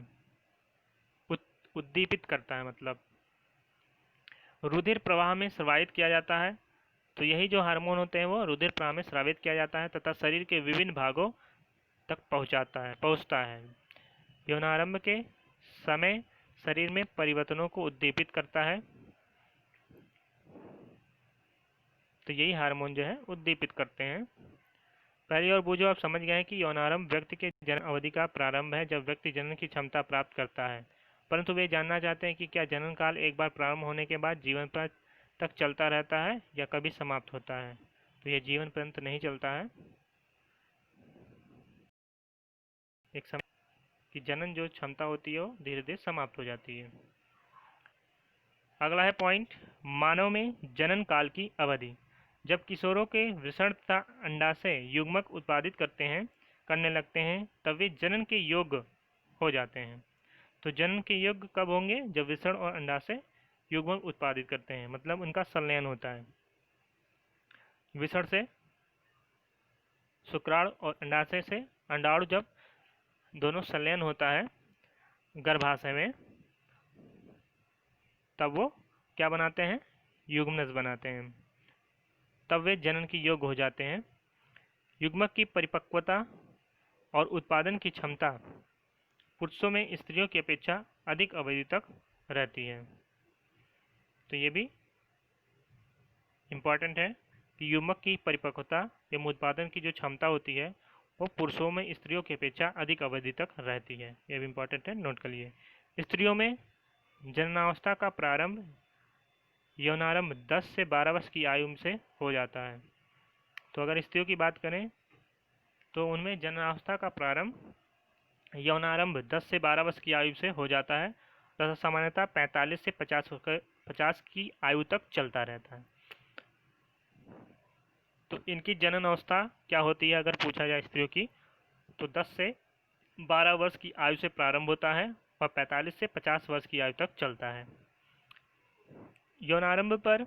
उद्दीपित करता है, मतलब रुधिर प्रवाह में स्रावित किया जाता है। तो यही जो हार्मोन होते हैं वो रुधिर प्रवाह में स्रावित किया जाता है तथा शरीर के विभिन्न भागों तक पहुंचता है। यौनारंभ के समय शरीर में परिवर्तनों को उद्दीपित करता है। तो यही हार्मोन जो है उद्दीपित करते हैं। पहली और बूझो आप समझ गए हैं कि यौनारंभ व्यक्ति के जन्म अवधि का प्रारंभ है, जब व्यक्ति जनन की क्षमता प्राप्त करता है। परंतु वे जानना चाहते हैं कि क्या जनन काल एक बार प्रारंभ होने के बाद जीवन पर तक चलता रहता है या कभी समाप्त होता है। तो यह जीवन पर्यंत नहीं चलता है। एक समय की जनन जो क्षमता होती है वो धीरे धीरे समाप्त हो जाती है। अगला है पॉइंट, मानव में जनन काल की अवधि। जब किशोरों के वृषण तथा अंडाशय युग्मक उत्पादित करने लगते हैं तब वे जनन के योग्य हो जाते हैं। तो जनन के योग्य कब होंगे? जब वृषण और अंडाशय युग्मक उत्पादित करते हैं, मतलब उनका संलयन होता है। वृषण से शुक्राणु और अंडाशय से अंडाणु जब दोनों संलयन होता है गर्भाशय में, तब वो क्या बनाते हैं? युग्मनज बनाते हैं। तब वे जनन के योग्य हो जाते हैं। युग्मक की परिपक्वता और उत्पादन की क्षमता पुरुषों में स्त्रियों की अपेक्षा अधिक अवधि तक रहती है। तो ये भी इम्पॉर्टेंट है कि युग्मक की परिपक्वता एवं उत्पादन की जो क्षमता होती है वो पुरुषों में स्त्रियों की अपेक्षा अधिक अवधि तक रहती है। यह भी इम्पॉर्टेंट है, नोट कर लिए। स्त्रियों में जननावस्था का प्रारंभ यौनारंभ 10 से 12 वर्ष की आयु से हो जाता है। तो अगर स्त्रियों की बात करें तो उनमें जननावस्था का प्रारंभ यौनारंभ 10 से 12 वर्ष की आयु से हो जाता है तथा सामान्यतः 45 से 50 की आयु तक चलता रहता है। तो इनकी जनन अवस्था क्या होती है अगर पूछा जाए स्त्रियों की, तो 10 से 12 वर्ष की आयु से प्रारंभ होता है और 45 से 50 वर्ष की आयु तक चलता है। यौनारंभ पर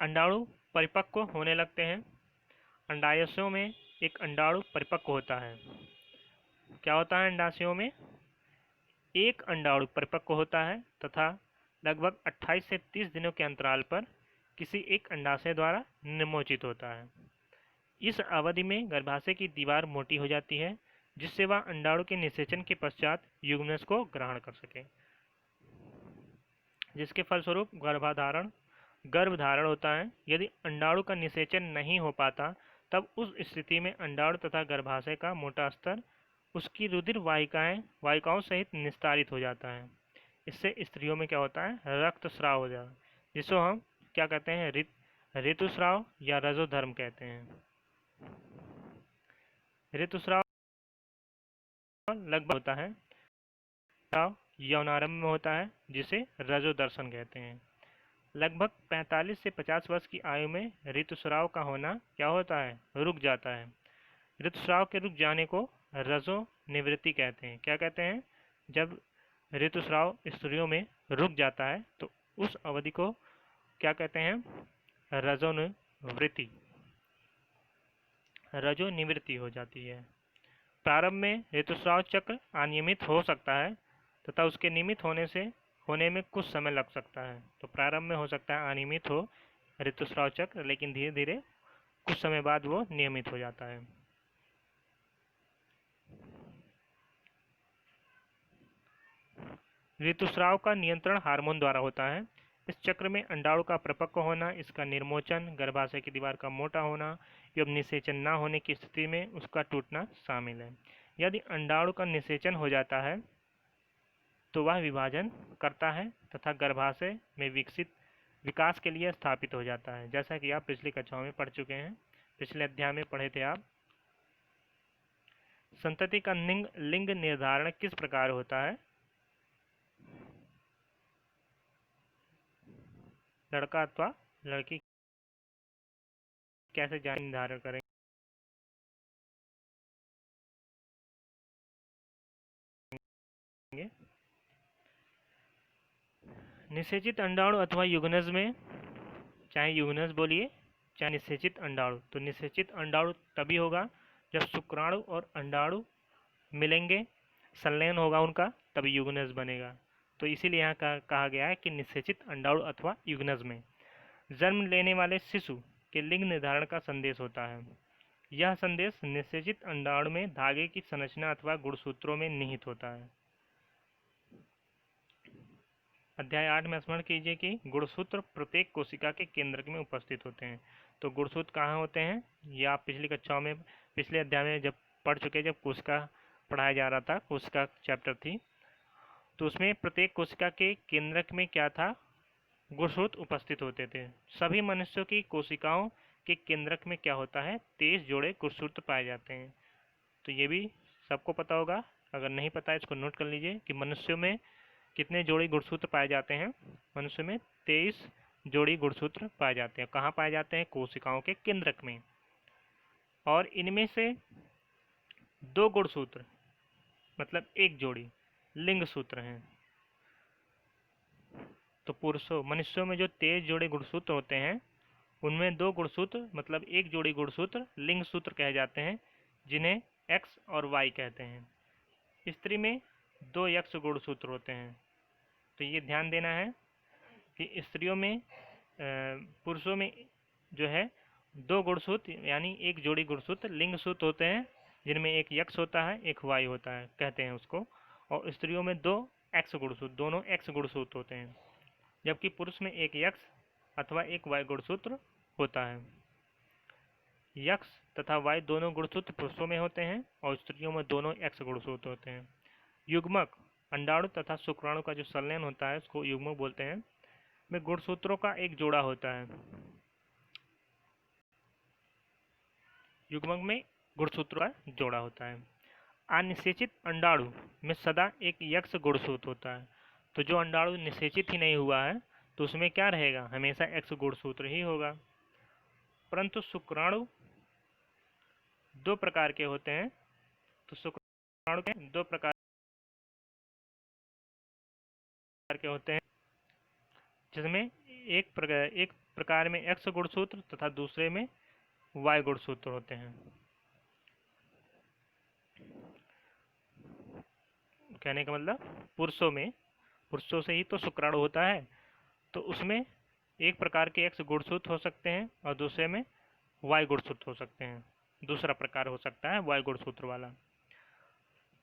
अंडाणु परिपक्व होने लगते हैं। अंडाशयों में एक अंडाणु परिपक्व होता है। क्या होता है? अंडाशयों में एक अंडाणु परिपक्व होता है तथा लगभग 28 से 30 दिनों के अंतराल पर किसी एक अंडाशय द्वारा निमोचित होता है। इस अवधि में गर्भाशय की दीवार मोटी हो जाती है जिससे वह अंडाणु के निषेचन के पश्चात युग्मनज को ग्रहण कर सके, जिसके फलस्वरूप गर्भधारण होता है। यदि अंडाणु का निषेचन नहीं हो पाता तब उस स्थिति में अंडाणु तथा गर्भाशय का मोटा स्तर उसकी रुधिर वाहिकाओं सहित निस्तारित हो जाता है। इससे स्त्रियों में क्या होता है? रक्तस्राव हो जाता है, जिसको हम क्या कहते हैं? ऋतुस्राव या रजोधर्म कहते हैं। ऋतुस्राव लगभग होता है, स्राव यौनारंभ में होता है जिसे रजोदर्शन कहते हैं। लगभग 45 से 50 वर्ष की आयु में ऋतुस्राव का होना क्या होता है? रुक जाता है। ऋतुस्राव के रुक जाने को रजो निवृत्ति कहते हैं। क्या कहते हैं? जब ऋतुस्राव स्त्रियों में रुक जाता है तो उस अवधि को क्या कहते हैं? रजो निवृत्ति हो जाती है। प्रारंभ में ऋतुस्राव चक्र अनियमित हो सकता है तथा उसके नियमित होने में कुछ समय लग सकता है। तो प्रारंभ में हो सकता है अनियमित हो ऋतुस्राव चक्र, लेकिन धीरे धीरे कुछ समय बाद वो नियमित हो जाता है। ऋतुस्राव का नियंत्रण हार्मोन द्वारा होता है। इस चक्र में अंडाणु का परिपक्व होना, इसका निर्मोचन, गर्भाशय की दीवार का मोटा होना एवं निषेचन न होने की स्थिति में उसका टूटना शामिल है। यदि अंडाणु का निषेचन हो जाता है तो वह विभाजन करता है तथा गर्भाशय में विकास के लिए स्थापित हो जाता है। जैसा कि आप पिछली कक्षाओं में पढ़ चुके हैं, पिछले अध्याय में पढ़े थे आप। संतति का लिंग निर्धारण किस प्रकार होता है? लड़का अथवा लड़की कैसे जाति निर्धारण करेंगे? निषेचित अंडाणु अथवा युग्मनज में, चाहे युग्मनज बोलिए चाहे निषेचित अंडाणु, तो निषेचित अंडाणु तभी होगा जब शुक्राणु और अंडाणु मिलेंगे, संलयन होगा उनका, तभी युग्मनज बनेगा। तो इसीलिए यहाँ कहा गया है कि निषेचित अंडाणु अथवा युग्मनज में जन्म लेने वाले शिशु के लिंग निर्धारण का संदेश होता है। यह संदेश निषेचित अंडाणु में धागे की संरचना अथवा गुणसूत्रों में निहित होता है। अध्याय 8 में स्मरण कीजिए कि गुणसूत्र प्रत्येक कोशिका के केंद्र में उपस्थित होते हैं। तो गुणसूत्र कहाँ होते हैं ये आप पिछली कक्षाओं में, पिछले अध्याय में जब पढ़ चुके, जब कोशिका पढ़ाया जा रहा था, कोशिका चैप्टर थी, तो उसमें प्रत्येक कोशिका के केंद्रक में क्या था? गुणसूत्र उपस्थित होते थे। सभी मनुष्यों की कोशिकाओं के केंद्रक में क्या होता है, 23 जोड़े गुणसूत्र पाए जाते हैं। तो ये भी सबको पता होगा, अगर नहीं पता है इसको नोट कर लीजिए कि मनुष्यों में कितने जोड़ी गुणसूत्र पाए जाते हैं। मनुष्य में 23 जोड़ी गुणसूत्र पाए जाते हैं। कहाँ पाए जाते हैं, कोशिकाओं के केंद्रक में। और इनमें से 2 गुणसूत्र मतलब एक जोड़ी लिंग सूत्र हैं। तो पुरुषों मनुष्यों में जो 23 जोड़े गुणसूत्र होते हैं उनमें 2 गुणसूत्र मतलब एक जोड़ी गुणसूत्र लिंग सूत्र कहे जाते हैं, जिन्हें एक्स और वाई कहते हैं। स्त्री में 2 यक्ष गुणसूत्र होते हैं। तो ये ध्यान देना है कि स्त्रियों में पुरुषों में जो है 2 गुणसूत्र यानी एक जोड़ी गुणसूत्र लिंग सूत्र होते हैं, जिनमें एक यक्ष होता है एक वाई होता है कहते हैं उसको। और स्त्रियों में 2 एक्स गुणसूत्र, दोनों एक्स गुणसूत्र होते हैं, जबकि पुरुष में एक यक्ष अथवा एक वाई गुणसूत्र होता है। यक्ष तथा वाई दोनों गुणसूत्र पुरुषों में होते हैं और स्त्रियों में दोनों एक्स गुणसूत्र होते हैं। युग्मक अंडाणु तथा शुक्राणु का जो संलयन होता है उसको युग्मक बोलते हैं, में गुणसूत्रों का एक जोड़ा होता है। युग्मक में गुणसूत्रों का जोड़ा होता है। अनिषेचित अंडाणु में सदा एक यक्ष गुणसूत्र होता है। तो जो अंडाणु निषेचित ही नहीं हुआ है तो उसमें क्या रहेगा, हमेशा एक्स गुणसूत्र ही होगा। परंतु शुक्राणु 2 प्रकार के होते हैं। तो शुक्राणु के 2 प्रकार के होते हैं, जिसमें एक प्रकार में एक्स गुणसूत्र तथा दूसरे में वाई गुणसूत्र होते हैं। कहने का मतलब पुरुषों से ही तो शुक्राणु होता है, तो उसमें एक प्रकार के एक्स गुणसूत्र हो सकते हैं और दूसरे में वाई गुणसूत्र हो सकते हैं। दूसरा प्रकार हो सकता है वाई गुणसूत्र वाला।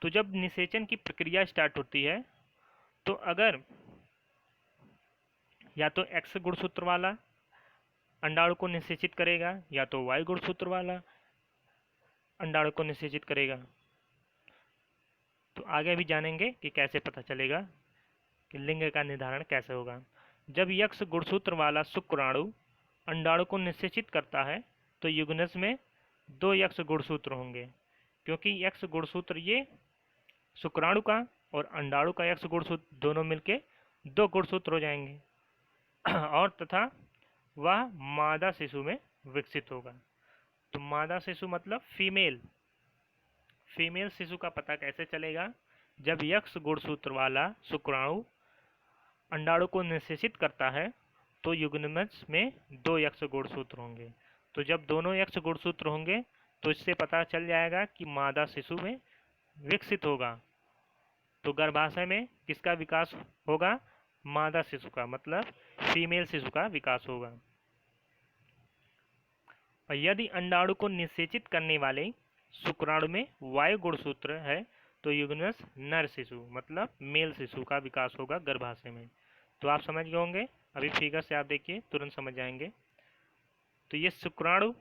तो जब निषेचन की प्रक्रिया स्टार्ट होती है तो अगर या तो एक्स गुणसूत्र वाला अंडाणु को निषेचित करेगा या तो वाई गुणसूत्र वाला अंडाणु को निषेचित करेगा। तो आगे भी जानेंगे कि कैसे पता चलेगा कि लिंग का निर्धारण कैसे होगा। जब यक्ष गुणसूत्र वाला शुक्राणु अंडाणु को निषेचित करता है तो युग्नज में 2 यक्ष गुणसूत्र होंगे, क्योंकि यक्ष गुणसूत्र ये शुक्राणु का और अंडाणु का यक्ष गुणसूत्र दोनों मिलके 2 गुणसूत्र हो जाएंगे और तथा वह मादा शिशु में विकसित होगा। तो मादा शिशु मतलब फीमेल शिशु का पता कैसे चलेगा, जब यक्ष गुणसूत्र वाला शुक्राणु अंडाणु को निषेचित करता है तो युग्मज में 2 यक्ष गुणसूत्र होंगे। तो जब दोनों यक्ष गुणसूत्र होंगे तो इससे पता चल जाएगा कि मादा शिशु में विकसित होगा। तो गर्भाशय में किसका विकास होगा, मादा शिशु का मतलब फीमेल शिशु का विकास होगा। और यदि अंडाणु को निषेचित करने वाले शुक्राणु में वायु गुणसूत्र है तो युग्मज नर शिशु मतलब मेल शिशु का विकास होगा गर्भाशय में। तो आप समझ गए होंगे, अभी फिगर से आप देखिए तुरंत समझ जाएंगे। तो ये शुक्राणु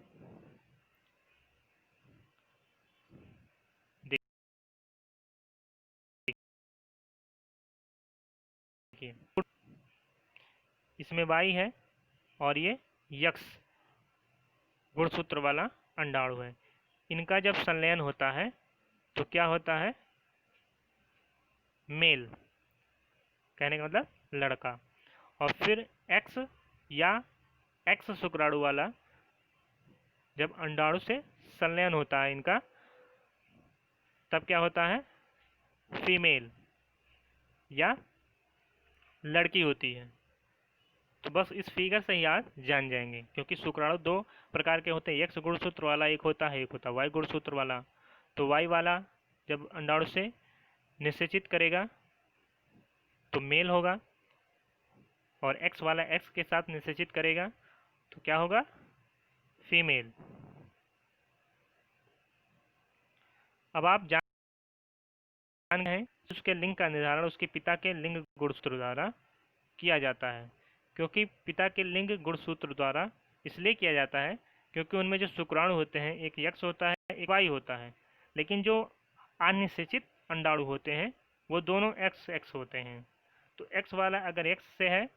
देखिए, इसमें वाई है और ये यक्ष गुणसूत्र वाला अंडाणु है। इनका जब संलयन होता है तो क्या होता है, मेल, कहने का मतलब लड़का। और फिर एक्स या एक्स शुक्राणु वाला जब अंडाणु से संलयन होता है इनका, तब क्या होता है, फीमेल या लड़की होती है। तो बस इस फिगर से ही आप जान जाएंगे, क्योंकि शुक्राणु 2 प्रकार के होते हैं, एक्स गुणसूत्र वाला एक होता है, एक होता है वाई गुणसूत्र वाला। तो वाई वाला जब अंडाणु से निषेचित करेगा तो मेल होगा और एक्स वाला एक्स के साथ निषेचित करेगा तो क्या होगा, फीमेल। अब आप जान गए उसके लिंग का निर्धारण उसके पिता के लिंग गुणसूत्र द्वारा किया जाता है। क्योंकि पिता के लिंग गुणसूत्र द्वारा इसलिए किया जाता है क्योंकि उनमें जो शुक्राणु होते हैं एक यक्ष होता है एक वाई होता है, लेकिन जो अनिषेचित अंडाणु होते हैं वो दोनों एक्स एक्स होते हैं। तो एक्स वाला अगर एक्स से है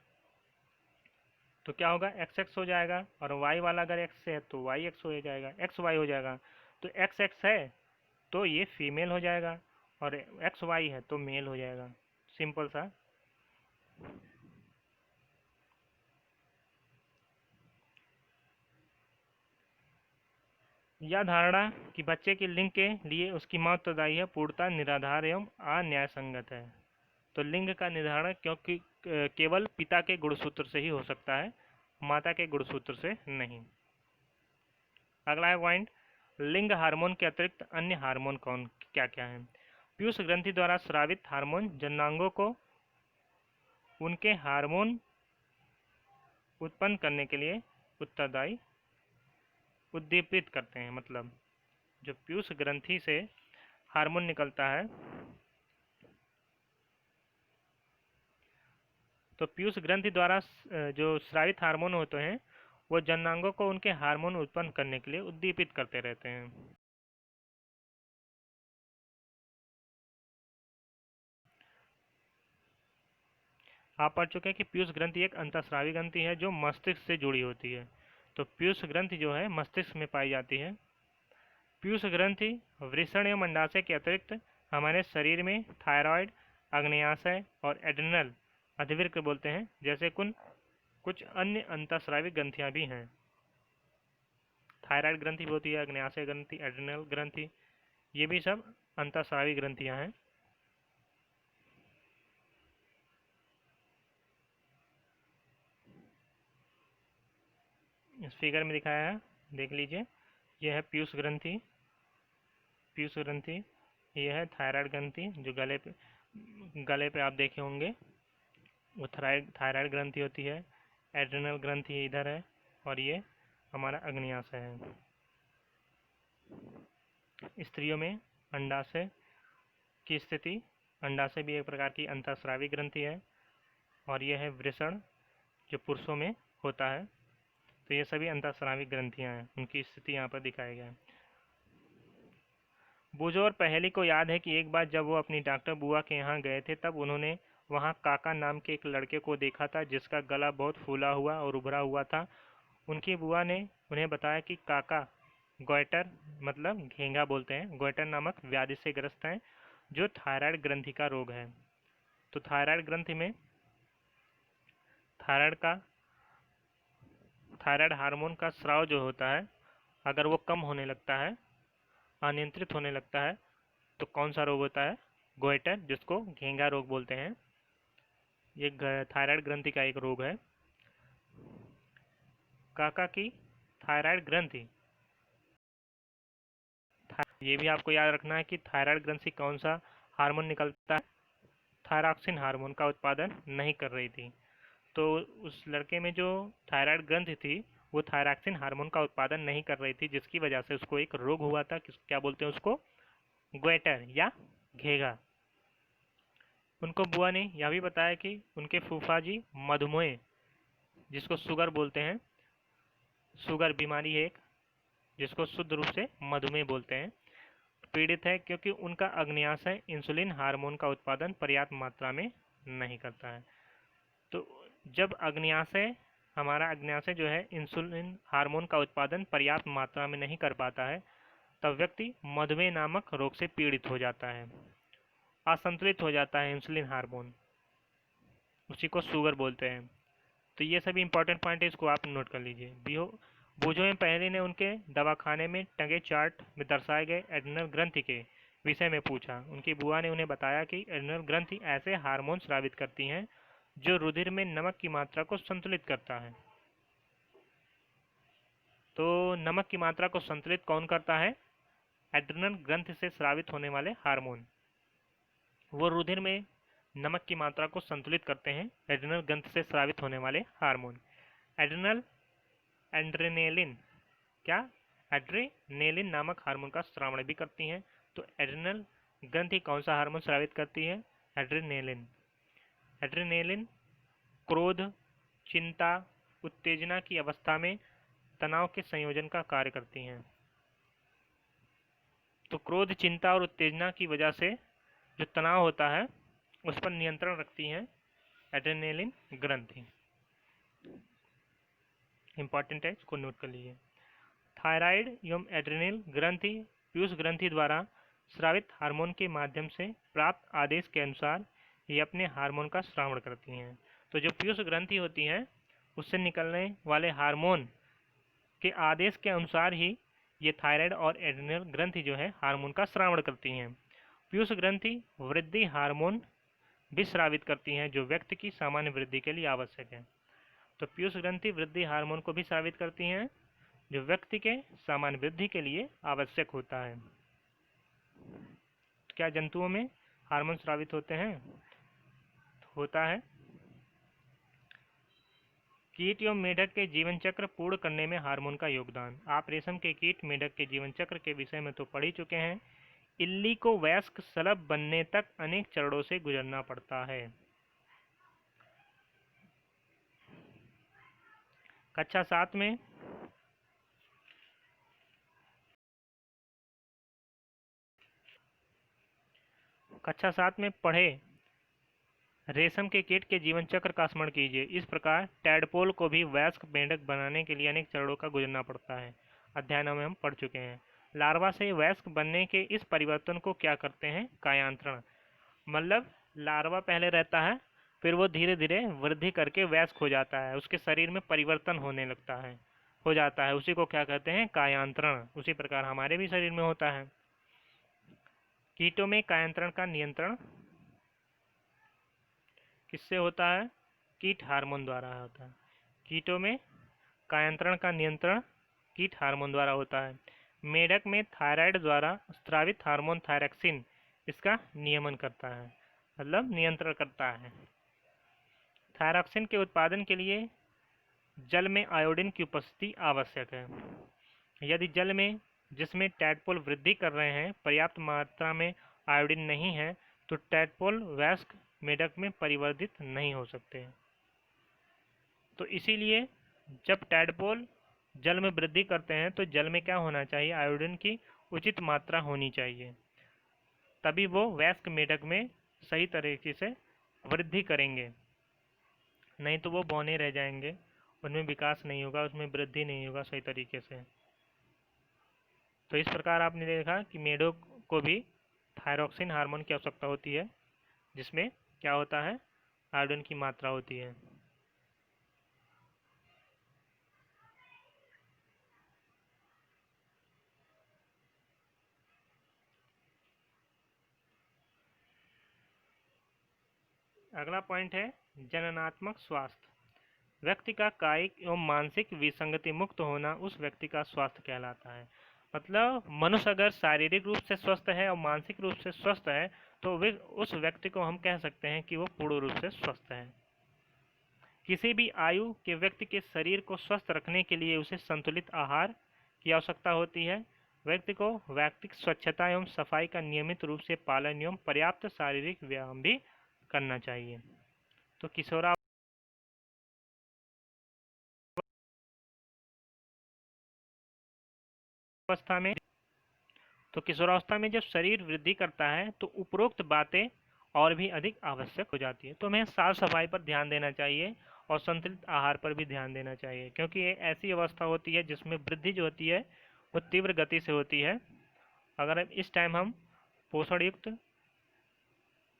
तो क्या होगा, एक्स एक्स हो जाएगा, और वाई वाला अगर एक्स है तो वाई एक्स हो जाएगा, एक्स वाई हो जाएगा। तो एक्स एक्स है तो ये फीमेल हो जाएगा, और एक्स वाई है तो मेल हो जाएगा। सिंपल सा। यह धारणा कि बच्चे के लिंग के लिए उसकी माँ उत्तरदायी है पूर्णतः निराधार एवं अन्याय संगत है। तो लिंग का निर्धारण क्योंकि केवल पिता के गुणसूत्र से ही हो सकता है, माता के गुणसूत्र से नहीं। अगला है पॉइंट, लिंग हार्मोन के अतिरिक्त अन्य हार्मोन कौन क्या क्या हैं। पीयूष ग्रंथि द्वारा स्रावित हार्मोन जननांगों को उनके हार्मोन उत्पन्न करने के लिए उत्तरदायी उद्दीपित करते हैं। मतलब जो पीयूष ग्रंथि से हार्मोन निकलता है, तो पीयूष ग्रंथि द्वारा जो स्रावित हार्मोन होते हैं वो जननांगों को उनके हार्मोन उत्पन्न करने के लिए उद्दीपित करते रहते हैं। आप पढ़ चुके हैं कि पीयूष ग्रंथि एक अंतःस्रावी ग्रंथि है जो मस्तिष्क से जुड़ी होती है। तो पीयूष ग्रंथि जो है मस्तिष्क में पाई जाती है। पीयूष ग्रंथि वृषण एवं अंडाशय के अतिरिक्त हमारे शरीर में थायराइड, अग्न्याशय और एड्रिनल अधिवृक्क बोलते हैं जैसे कुछ अन्य अंतःस्रावी ग्रंथियां भी हैं। थायराइड ग्रंथि भी होती है, अग्न्याशय ग्रंथि, एड्रिनल ग्रंथि, ये भी सब अंतःस्रावी ग्रंथियां हैं। इस फिगर में दिखाया है, देख लीजिए। यह है पीयूष ग्रंथि, यह है थायराइड ग्रंथि जो गले पे आप देखे होंगे, वो थायराइड ग्रंथि होती है। एड्रिनल ग्रंथि इधर है, और ये हमारा अग्न्याशय है। स्त्रियों में अंडाशय की स्थिति, अंडाशय भी एक प्रकार की अंतःस्रावी ग्रंथि है, और यह है वृषण जो पुरुषों में होता है। तो ये सभी अंतःस्रावी ग्रंथियां हैं, उनकी स्थिति यहाँ पर दिखाई गया है। बूझो और पहेली को याद है कि एक बार जब वो अपनी डॉक्टर बुआ के यहाँ गए थे तब उन्होंने वहाँ काका नाम के एक लड़के को देखा था जिसका गला बहुत फूला हुआ और उभरा हुआ था। उनकी बुआ ने उन्हें बताया कि काका गोइटर मतलब घेंगा बोलते हैं, गोइटर नामक व्याधि से ग्रस्त हैं जो थायराइड ग्रंथि का रोग है। तो थायराइड ग्रंथि में थायराइड का थायराइड हार्मोन का स्राव जो होता है, अगर वो कम होने लगता है, अनियंत्रित होने लगता है, तो कौन सा रोग होता है, गोइटर, जिसको घेंगा रोग बोलते हैं। ये थायराइड ग्रंथि का एक रोग है। काका की थायराइड ग्रंथि, ये भी आपको याद रखना है कि थायराइड ग्रंथि कौन सा हार्मोन निकलता है, थायरॉक्सिन हार्मोन का उत्पादन नहीं कर रही थी। तो उस लड़के में जो थायराइड ग्रंथि थी वो थायरॉक्सिन हार्मोन का उत्पादन नहीं कर रही थी, जिसकी वजह से उसको एक रोग हुआ था, क्या बोलते हैं उसको, ग्वेटर या घेगा। उनको बुआ ने यह भी बताया कि उनके फूफा जी मधुमेह, जिसको शुगर बोलते हैं, शुगर बीमारी है एक, जिसको शुद्ध रूप से मधुमेह बोलते हैं, पीड़ित है क्योंकि उनका अग्न्याशय इंसुलिन हार्मोन का उत्पादन पर्याप्त मात्रा में नहीं करता है। तो जब हमारा अग्न्याशय जो है इंसुलिन हार्मोन का उत्पादन पर्याप्त मात्रा में नहीं कर पाता है, तब व्यक्ति मधुमेह नामक रोग से पीड़ित हो जाता है, असंतुलित हो जाता है इंसुलिन हार्मोन, उसी को शुगर बोलते हैं। तो ये सभी इंपॉर्टेंट पॉइंट है, इसको आप नोट कर लीजिए। बूझो में पहले ने उनके दवाखाने में टंगे चार्ट में दर्शाए गए एड्रिनल ग्रंथि के विषय में पूछा। उनकी बुआ ने उन्हें बताया कि एड्रिनल ग्रंथि ऐसे हार्मोन स्रावित करती हैं जो रुधिर में नमक की मात्रा को संतुलित करता है। तो नमक की मात्रा को संतुलित कौन करता है, एड्रिनल ग्रंथि से स्रावित होने वाले हार्मोन, वो रुधिर में नमक की मात्रा को संतुलित करते हैं, एड्रिनल ग्रंथि से स्रावित होने वाले हार्मोन। एड्रिनल एड्रेनेलिन, क्या, एड्रेनेलिन नामक हार्मोन का स्रावण भी करती हैं। तो एड्रिनल ग्रंथि कौन सा हार्मोन स्रावित करती है, एड्रेनेलिन। एड्रेनेलिन क्रोध, चिंता, उत्तेजना की अवस्था में तनाव के संयोजन का कार्य करती हैं। तो क्रोध, चिंता और उत्तेजना की वजह से जो तनाव होता है उस पर नियंत्रण रखती हैं एड्रेनेलिन ग्रंथि। इंपॉर्टेंट है, इसको नोट कर लीजिए। थायराइड एवं एड्रिनल ग्रंथि पीयूष ग्रंथि द्वारा स्रावित हार्मोन के माध्यम से प्राप्त आदेश के अनुसार ये अपने हार्मोन का स्रावण करती हैं। तो जो पीयूष ग्रंथि होती है उससे निकलने वाले हार्मोन के आदेश के अनुसार ही ये थायराइड और एड्रिनल ग्रंथि जो है हार्मोन का स्रावण करती हैं। पीयूष ग्रंथि वृद्धि हार्मोन भी स्रावित करती हैं जो व्यक्ति की सामान्य वृद्धि के लिए आवश्यक है। तो पीयूष ग्रंथि वृद्धि हार्मोन को भी स्रावित करती हैं जो व्यक्ति के सामान्य वृद्धि के लिए आवश्यक होता है। क्या जंतुओं में हार्मोन स्रावित होते हैं? होता है। कीट एवं मेढक के जीवन चक्र पूर्ण करने में हार्मोन का योगदान। आप रेशम के कीट मेढक के जीवन चक्र के विषय में तो पढ़ ही चुके हैं। इल्ली को वयस्क शलभ बनने तक अनेक चरणों से गुजरना पड़ता है। कक्षा 7 में पढ़े रेशम के कीट के जीवन चक्र का स्मरण कीजिए। इस प्रकार टैडपोल को भी वयस्क मेढक बनाने के लिए अनेक चरणों का गुजरना पड़ता है। अध्ययनों में हम पढ़ चुके हैं। लार्वा से वयस्क बनने के इस परिवर्तन को क्या करते हैं? कायांतरण। मतलब लार्वा पहले रहता है, फिर वो धीरे धीरे वृद्धि करके वयस्क हो जाता है, उसके शरीर में परिवर्तन होने लगता है, हो जाता है, उसी को क्या कहते हैं? कायांतरण। उसी प्रकार हमारे भी शरीर में होता है। कीटों में कायांतरण का नियंत्रण किससे होता है? कीट हार्मोन द्वारा होता है। कीटों में कायांतरण का नियंत्रण कीट हार्मोन द्वारा होता है। मेढक में थायराइड द्वारा स्रावित हार्मोन थायरॉक्सिन इसका नियमन करता है, मतलब नियंत्रण करता है। थायरॉक्सिन के उत्पादन के लिए जल में आयोडीन की उपस्थिति आवश्यक है। यदि जल में जिसमें टैडपोल वृद्धि कर रहे हैं पर्याप्त मात्रा में आयोडीन नहीं है तो टैडपोल वयस्क मेढक में परिवर्तित नहीं हो सकते। तो इसीलिए जब टैडपोल जल में वृद्धि करते हैं तो जल में क्या होना चाहिए? आयोडीन की उचित मात्रा होनी चाहिए, तभी वो वयस्क मेढक में सही तरीके से वृद्धि करेंगे, नहीं तो वो बौने रह जाएंगे, उनमें विकास नहीं होगा, उसमें वृद्धि नहीं होगा सही तरीके से। तो इस प्रकार आपने देखा कि मेढक को भी थायरॉक्सिन हार्मोन की आवश्यकता होती है, जिसमें क्या होता है? आयोडीन की मात्रा होती है। अगला पॉइंट है जननात्मक स्वास्थ्य। व्यक्ति का कायिक एवं मानसिक विसंगति मुक्त होना उस व्यक्ति का स्वास्थ्य कहलाता है। मतलब मनुष्य अगर शारीरिक रूप से स्वस्थ है और मानसिक रूप से स्वस्थ है तो वे उस व्यक्ति को हम कह सकते हैं कि वो पूर्ण रूप से स्वस्थ है। किसी भी आयु के व्यक्ति के शरीर को स्वस्थ रखने के लिए उसे संतुलित आहार की आवश्यकता होती है। व्यक्ति को व्यक्तिगत स्वच्छता एवं सफाई का नियमित रूप से पालन एवं पर्याप्त शारीरिक व्यायाम भी करना चाहिए। तो किशोरावस्था में जब शरीर वृद्धि करता है तो उपरोक्त बातें और भी अधिक आवश्यक हो जाती है। तो हमें साफ सफाई पर ध्यान देना चाहिए और संतुलित आहार पर भी ध्यान देना चाहिए, क्योंकि ये ऐसी अवस्था होती है जिसमें वृद्धि जो होती है वो तीव्र गति से होती है। अगर इस टाइम हम पोषण युक्त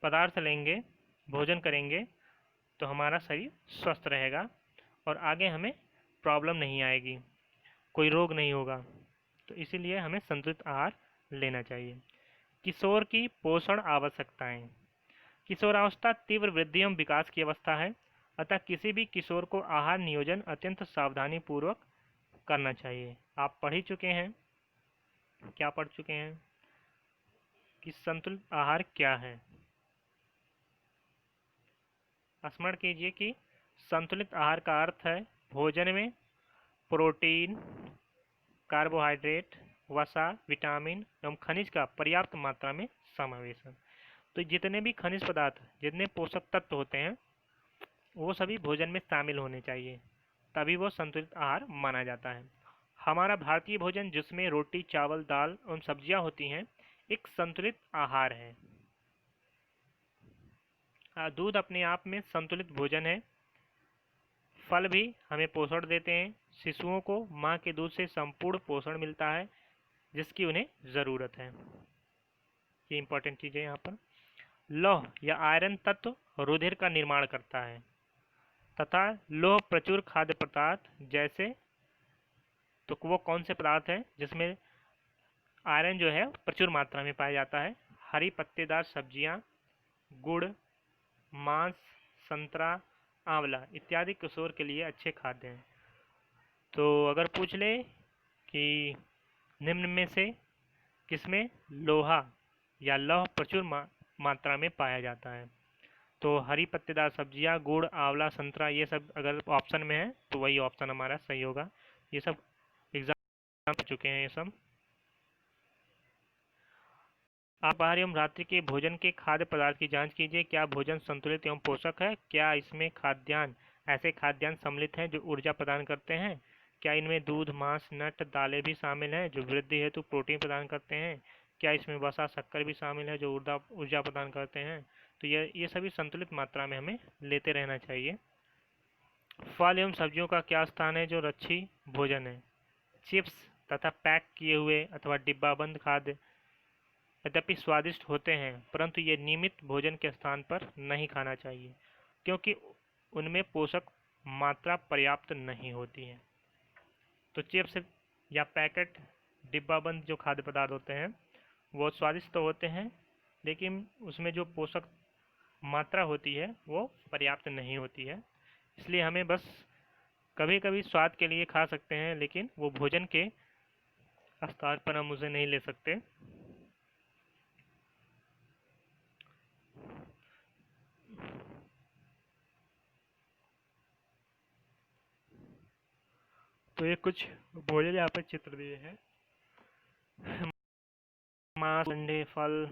पदार्थ लेंगे, भोजन करेंगे, तो हमारा शरीर स्वस्थ रहेगा और आगे हमें प्रॉब्लम नहीं आएगी, कोई रोग नहीं होगा। तो इसीलिए हमें संतुलित आहार लेना चाहिए। किशोर की पोषण आवश्यकताएं। किशोरावस्था तीव्र वृद्धि एवं विकास की अवस्था है, अतः किसी भी किशोर को आहार नियोजन अत्यंत सावधानी पूर्वक करना चाहिए। आप पढ़ ही चुके हैं, क्या पढ़ चुके हैं कि संतुलित आहार क्या है? स्मरण कीजिए कि संतुलित आहार का अर्थ है भोजन में प्रोटीन, कार्बोहाइड्रेट, वसा, विटामिन एवं खनिज का पर्याप्त मात्रा में समावेश है। तो जितने भी खनिज पदार्थ, जितने पोषक तत्व होते हैं वो सभी भोजन में शामिल होने चाहिए, तभी वो संतुलित आहार माना जाता है। हमारा भारतीय भोजन जिसमें रोटी, चावल, दाल एवं सब्जियां होती हैं एक संतुलित आहार है। दूध अपने आप में संतुलित भोजन है। फल भी हमें पोषण देते हैं, शिशुओं को माँ के दूध से संपूर्ण पोषण मिलता है जिसकी उन्हें ज़रूरत है। ये इंपॉर्टेंट चीज़ है यहाँ पर। लौह या आयरन तत्व रुधिर का निर्माण करता है तथा लौह प्रचुर खाद्य पदार्थ जैसे, तो वो कौन से पदार्थ हैं जिसमें आयरन जो है प्रचुर मात्रा में पाया जाता है? हरी पत्तेदार सब्जियां, गुड़, मांस, संतरा, आंवला इत्यादि किशोर के लिए अच्छे खाद्य हैं। तो अगर पूछ ले कि निम्न में से किसमें लोहा या लौह प्रचुर मात्रा में पाया जाता है, तो हरी पत्तेदार सब्जियां, गुड़, आंवला, संतरा, ये सब अगर ऑप्शन में है तो वही ऑप्शन हमारा सही होगा। ये सब एग्जाम हो चुके हैं ये सब। आप बाहर एवं रात्रि के भोजन के खाद्य पदार्थ की जांच कीजिए। क्या भोजन संतुलित एवं पोषक है? क्या इसमें खाद्यान्न ऐसे खाद्यान्न सम्मिलित हैं जो ऊर्जा प्रदान करते हैं? क्या इनमें दूध, मांस, नट, दालें भी शामिल हैं जो वृद्धि हेतु प्रोटीन प्रदान करते हैं? क्या इसमें वसा, शक्कर भी शामिल है जो ऊर्जा ऊर्जा प्रदान करते हैं? तो ये सभी संतुलित मात्रा में हमें लेते रहना चाहिए। फल एवं सब्जियों का क्या स्थान है जो रच्छी भोजन है? चिप्स तथा पैक किए हुए अथवा डिब्बाबंद खाद्य यद्यपि स्वादिष्ट होते हैं परंतु ये नियमित भोजन के स्थान पर नहीं खाना चाहिए क्योंकि उनमें पोषक मात्रा पर्याप्त नहीं होती है। तो चिप्स या पैकेट डिब्बाबंद जो खाद्य पदार्थ होते हैं वो स्वादिष्ट तो होते हैं लेकिन उसमें जो पोषक मात्रा होती है वो पर्याप्त नहीं होती है। इसलिए हमें बस कभी कभी स्वाद के लिए खा सकते हैं लेकिन वो भोजन के स्तर पर हम उसे नहीं ले सकते। तो ये कुछ भोजन यहाँ पे चित्र दिए हैं। मांस, अंडे, फल,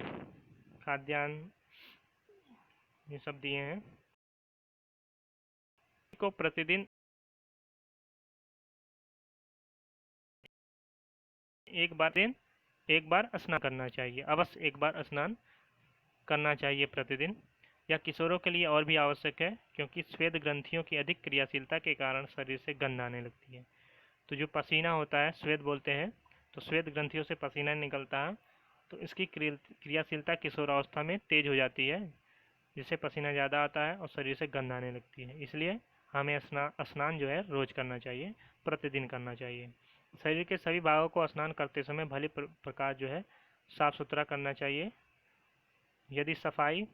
खाद्यान्न ये सब दिए हैं। को प्रतिदिन एक बार स्नान करना चाहिए, अवश्य एक बार स्नान करना चाहिए प्रतिदिन। यह किशोरों के लिए और भी आवश्यक है क्योंकि श्वेत ग्रंथियों की अधिक क्रियाशीलता के कारण शरीर से गंध आने लगती है। तो जो पसीना होता है श्वेत बोलते हैं, तो श्वेत ग्रंथियों से पसीना निकलता है तो इसकी क्रियाशीलता किशोरावस्था में तेज हो जाती है जिससे पसीना ज़्यादा आता है और शरीर से गंध आने लगती है। इसलिए हमें स्नान जो है रोज करना चाहिए, प्रतिदिन करना चाहिए। शरीर के सभी भागों को स्नान करते समय भली प्रकार जो है साफ सुथरा करना चाहिए। यदि सफाई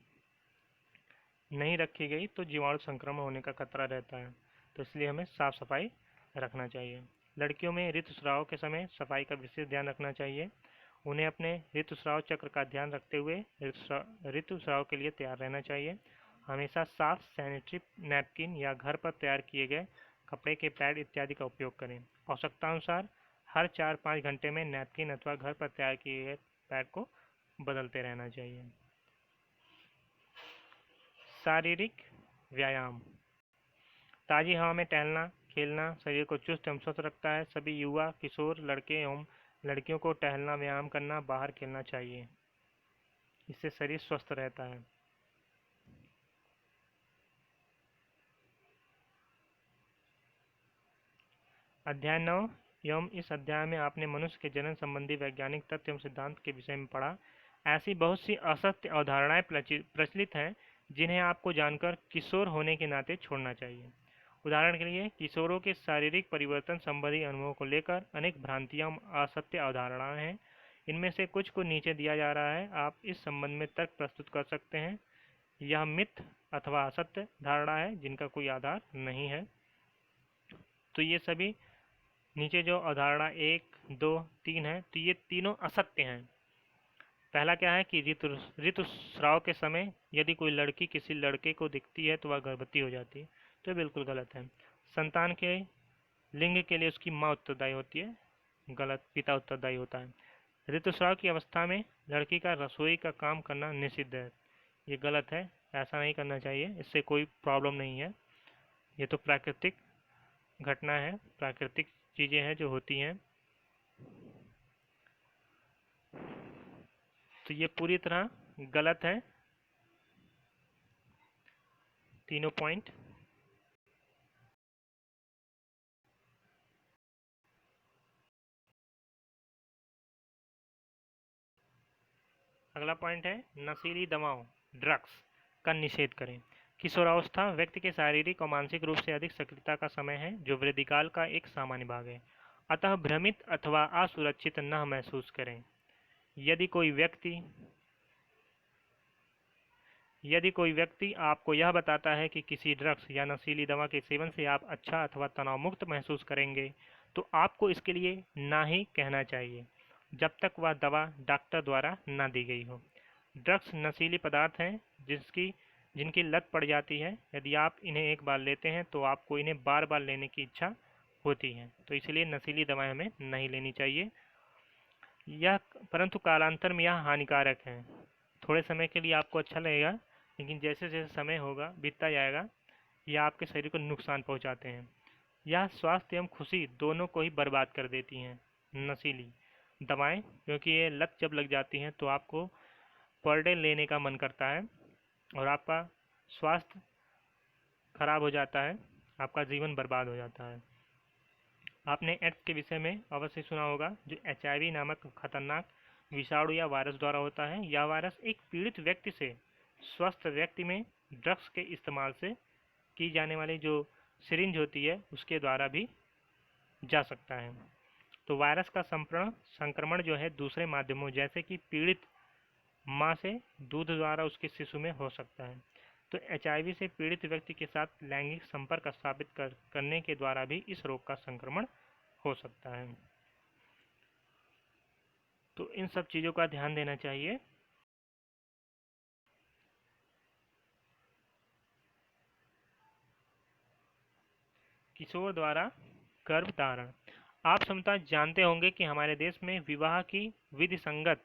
नहीं रखी गई तो जीवाणु संक्रमण होने का खतरा रहता है, तो इसलिए हमें साफ सफाई रखना चाहिए। लड़कियों में ऋतुस्राव के समय सफाई का विशेष ध्यान रखना चाहिए। उन्हें अपने ऋतुस्राव चक्र का ध्यान रखते हुए ऋतुस्राव के लिए तैयार रहना चाहिए। हमेशा साफ सैनिटरी नैपकिन या घर पर तैयार किए गए कपड़े के पैड इत्यादि का उपयोग करें। आवश्यकतानुसार हर 4-5 घंटे में नैपकिन अथवा घर पर तैयार किए गए पैड को बदलते रहना चाहिए। शारीरिक व्यायाम। ताज़ी हवा में टहलना, खेलना शरीर को चुस्त एवं स्वस्थ रखता है। सभी युवा, किशोर, लड़के एवं लड़कियों को टहलना, व्यायाम करना, बाहर खेलना चाहिए। इससे शरीर स्वस्थ रहता है। अध्याय 9 एवं इस अध्याय में आपने मनुष्य के जनन संबंधी वैज्ञानिक तथ्य एवं सिद्धांत के विषय में पढ़ा। ऐसी बहुत सी असत्य अवधारणाएं प्रचलित हैं जिन्हें आपको जानकर किशोर होने के नाते छोड़ना चाहिए। उदाहरण के लिए किशोरों के शारीरिक परिवर्तन संबंधी अनुभवों को लेकर अनेक भ्रांतियां असत्य अवधारणाएं हैं। इनमें से कुछ को नीचे दिया जा रहा है, आप इस संबंध में तर्क प्रस्तुत कर सकते हैं। यह मिथ अथवा असत्य धारणा है जिनका कोई आधार नहीं है। तो ये सभी नीचे जो अवधारणा 1, 2, 3 है तो ये तीनों असत्य हैं। पहला क्या है कि ऋतुस्राव के समय यदि कोई लड़की किसी लड़के को दिखती है तो वह गर्भवती हो जाती है, तो ये बिल्कुल गलत है। संतान के लिंग के लिए उसकी माँ उत्तरदायी होती है, गलत, पिता उत्तरदायी होता है। ऋतुस्राव की अवस्था में लड़की का रसोई का काम करना निषिद्ध है, ये गलत है, ऐसा नहीं करना चाहिए, इससे कोई प्रॉब्लम नहीं है। ये तो प्राकृतिक घटना है, प्राकृतिक चीज़ें हैं जो होती हैं। तो ये पूरी तरह गलत है तीनों पॉइंट। अगला पॉइंट है नशीली दवाओं ड्रग्स का निषेध करें। किशोरावस्था व्यक्ति के शारीरिक और मानसिक रूप से अधिक सक्रियता का समय है जो वृद्धिकाल का एक सामान्य भाग है। अतः भ्रमित अथवा असुरक्षित न महसूस करें। यदि कोई व्यक्ति आपको यह बताता है कि किसी ड्रग्स या नशीली दवा के सेवन से आप अच्छा अथवा तनाव मुक्त महसूस करेंगे, तो आपको इसके लिए ना ही कहना चाहिए जब तक वह दवा डॉक्टर द्वारा ना दी गई हो। ड्रग्स नशीली पदार्थ हैं जिनकी लत पड़ जाती है। यदि आप इन्हें एक बार लेते हैं तो आपको इन्हें बार बार लेने की इच्छा होती है, तो इसलिए नशीली दवाएं हमें नहीं लेनी चाहिए। यह परंतु कालांतर में यह हानिकारक है। थोड़े समय के लिए आपको अच्छा लगेगा, लेकिन जैसे जैसे समय होगा बीतता जाएगा यह आपके शरीर को नुकसान पहुंचाते हैं। यह स्वास्थ्य एवं खुशी दोनों को ही बर्बाद कर देती हैं नशीली दवाएं, क्योंकि ये लत जब लग जाती हैं तो आपको पर डे लेने का मन करता है और आपका स्वास्थ्य खराब हो जाता है, आपका जीवन बर्बाद हो जाता है। आपने एड्स के विषय में अवश्य सुना होगा, जो HIV नामक खतरनाक विषाणु या वायरस द्वारा होता है। यह वायरस एक पीड़ित व्यक्ति से स्वस्थ व्यक्ति में ड्रग्स के इस्तेमाल से की जाने वाली जो सिरिंज होती है उसके द्वारा भी जा सकता है। तो वायरस का संक्रमण जो है दूसरे माध्यमों जैसे कि पीड़ित माँ से दूध द्वारा उसके शिशु में हो सकता है। तो HIV से पीड़ित व्यक्ति के साथ लैंगिक संपर्क स्थापित करने के द्वारा भी इस रोग का संक्रमण हो सकता है। तो इन सब चीज़ों का ध्यान देना चाहिए। किशोर द्वारा गर्भधारण। आप समता जानते होंगे कि हमारे देश में विवाह की विधि संगत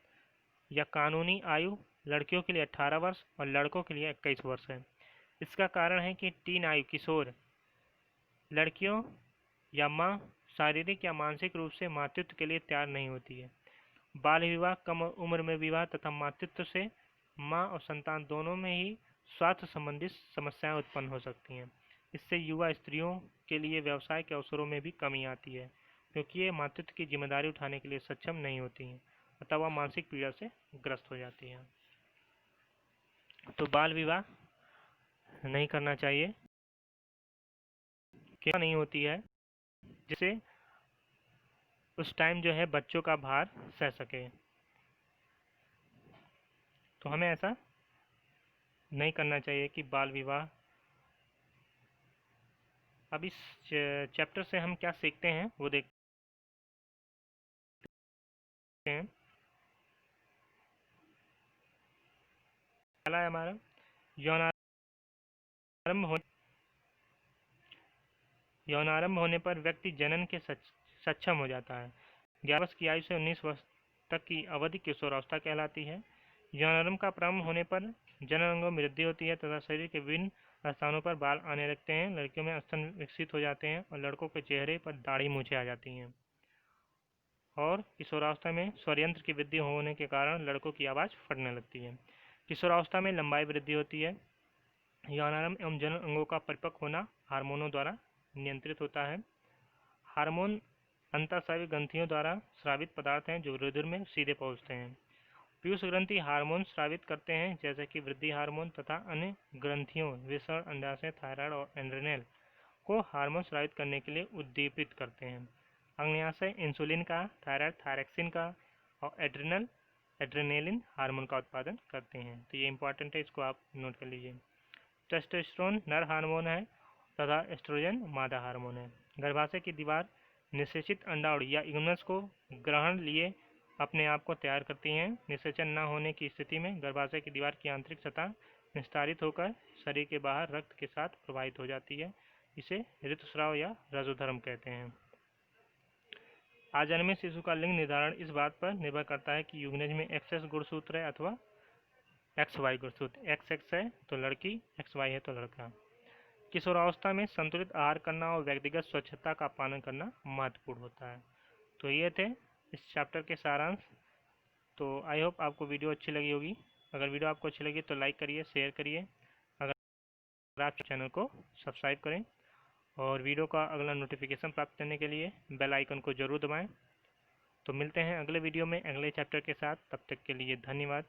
या कानूनी आयु लड़कियों के लिए 18 वर्ष और लड़कों के लिए 21 वर्ष है। इसका कारण है कि टीन आयु किशोर लड़कियों या माँ शारीरिक या मानसिक रूप से मातृत्व के लिए तैयार नहीं होती है। बाल विवाह, कम उम्र में विवाह तथा मातृत्व से माँ और संतान दोनों में ही स्वास्थ्य संबंधित समस्याएं उत्पन्न हो सकती हैं। इससे युवा स्त्रियों के लिए व्यवसाय के अवसरों में भी कमी आती है, क्योंकि ये मातृत्व की जिम्मेदारी उठाने के लिए सक्षम नहीं होती हैं, अतः वह मानसिक पीड़ा से ग्रस्त हो जाती हैं। तो बाल विवाह नहीं करना चाहिए, क्या नहीं होती है, जिससे उस टाइम जो है बच्चों का भार सह सके। तो हमें ऐसा नहीं करना चाहिए कि बाल विवाह। अब इस चैप्टर से हम क्या सीखते हैं वो देखते हैं। पहला है हमारा यौनारंभ होने पर व्यक्ति जनन के सक्षम हो जाता है। 11 वर्ष की आयु से 19 वर्ष तक की अवधि किशोरावस्था कहलाती है। यौनारंभ का प्रारंभ होने पर जनन अंगों में वृद्धि होती है तथा शरीर के विभिन्न स्थानों पर बाल आने लगते हैं। लड़कियों में स्तन विकसित हो जाते हैं और लड़कों के चेहरे पर दाढ़ी मूछें आ जाती हैं। और किशोरावस्था में स्वरयंत्र की वृद्धि होने के कारण लड़कों की आवाज़ फटने लगती है। किशोरावस्था में लंबाई वृद्धि होती है। यौनारंभ एवं जनन अंगों का परिपक्व होना हार्मोनों द्वारा नियंत्रित होता है। हार्मोन अंतःस्रावी ग्रंथियों द्वारा स्रावित पदार्थ हैं जो रुधिर में सीधे पहुंचते हैं। पीयूष ग्रंथि हार्मोन स्रावित करते हैं जैसे कि वृद्धि हार्मोन तथा अन्य ग्रंथियों वृषण, अंडाशय, थायराइड और एड्रेनल को हार्मोन स्रावित करने के लिए उद्दीपित करते हैं। अग्न्याशय इंसुलिन का, थायराइड थायरक्सिन का और एड्रेनल एड्रेनेलिन हार्मोन का उत्पादन करते हैं। तो ये इंपॉर्टेंट है, इसको आप नोट कर लीजिए। टेस्टोस्टेरोन नर हार्मोन है तथा एस्ट्रोजन मादा हार्मोन है। गर्भाशय की दीवार निषेचित अंडाणु या इग्नस को ग्रहण लिए अपने आप को तैयार करती हैं। निषेचन न होने की स्थिति में गर्भाशय की दीवार की आंतरिक सतह निस्तारित होकर शरीर के बाहर रक्त के साथ प्रवाहित हो जाती है। इसे ऋतुस्राव या रजोधर्म कहते हैं। आजन्मे शिशु का लिंग निर्धारण इस बात पर निर्भर करता है कि युग्नज में XS गुणसूत्र है अथवा XY गुणसूत्र। XX है तो लड़की, XY है तो लड़का। किशोरावस्था में संतुलित आहार करना और व्यक्तिगत स्वच्छता का पालन करना महत्वपूर्ण होता है। तो ये थे इस चैप्टर के सारांश। तो आई होप आपको वीडियो अच्छी लगी होगी। अगर वीडियो आपको अच्छी लगी तो लाइक करिए, शेयर करिए। अगर आप चैनल को सब्सक्राइब करें और वीडियो का अगला नोटिफिकेशन प्राप्त करने के लिए बेल आइकन को ज़रूर दबाएं। तो मिलते हैं अगले वीडियो में अगले चैप्टर के साथ। तब तक के लिए धन्यवाद।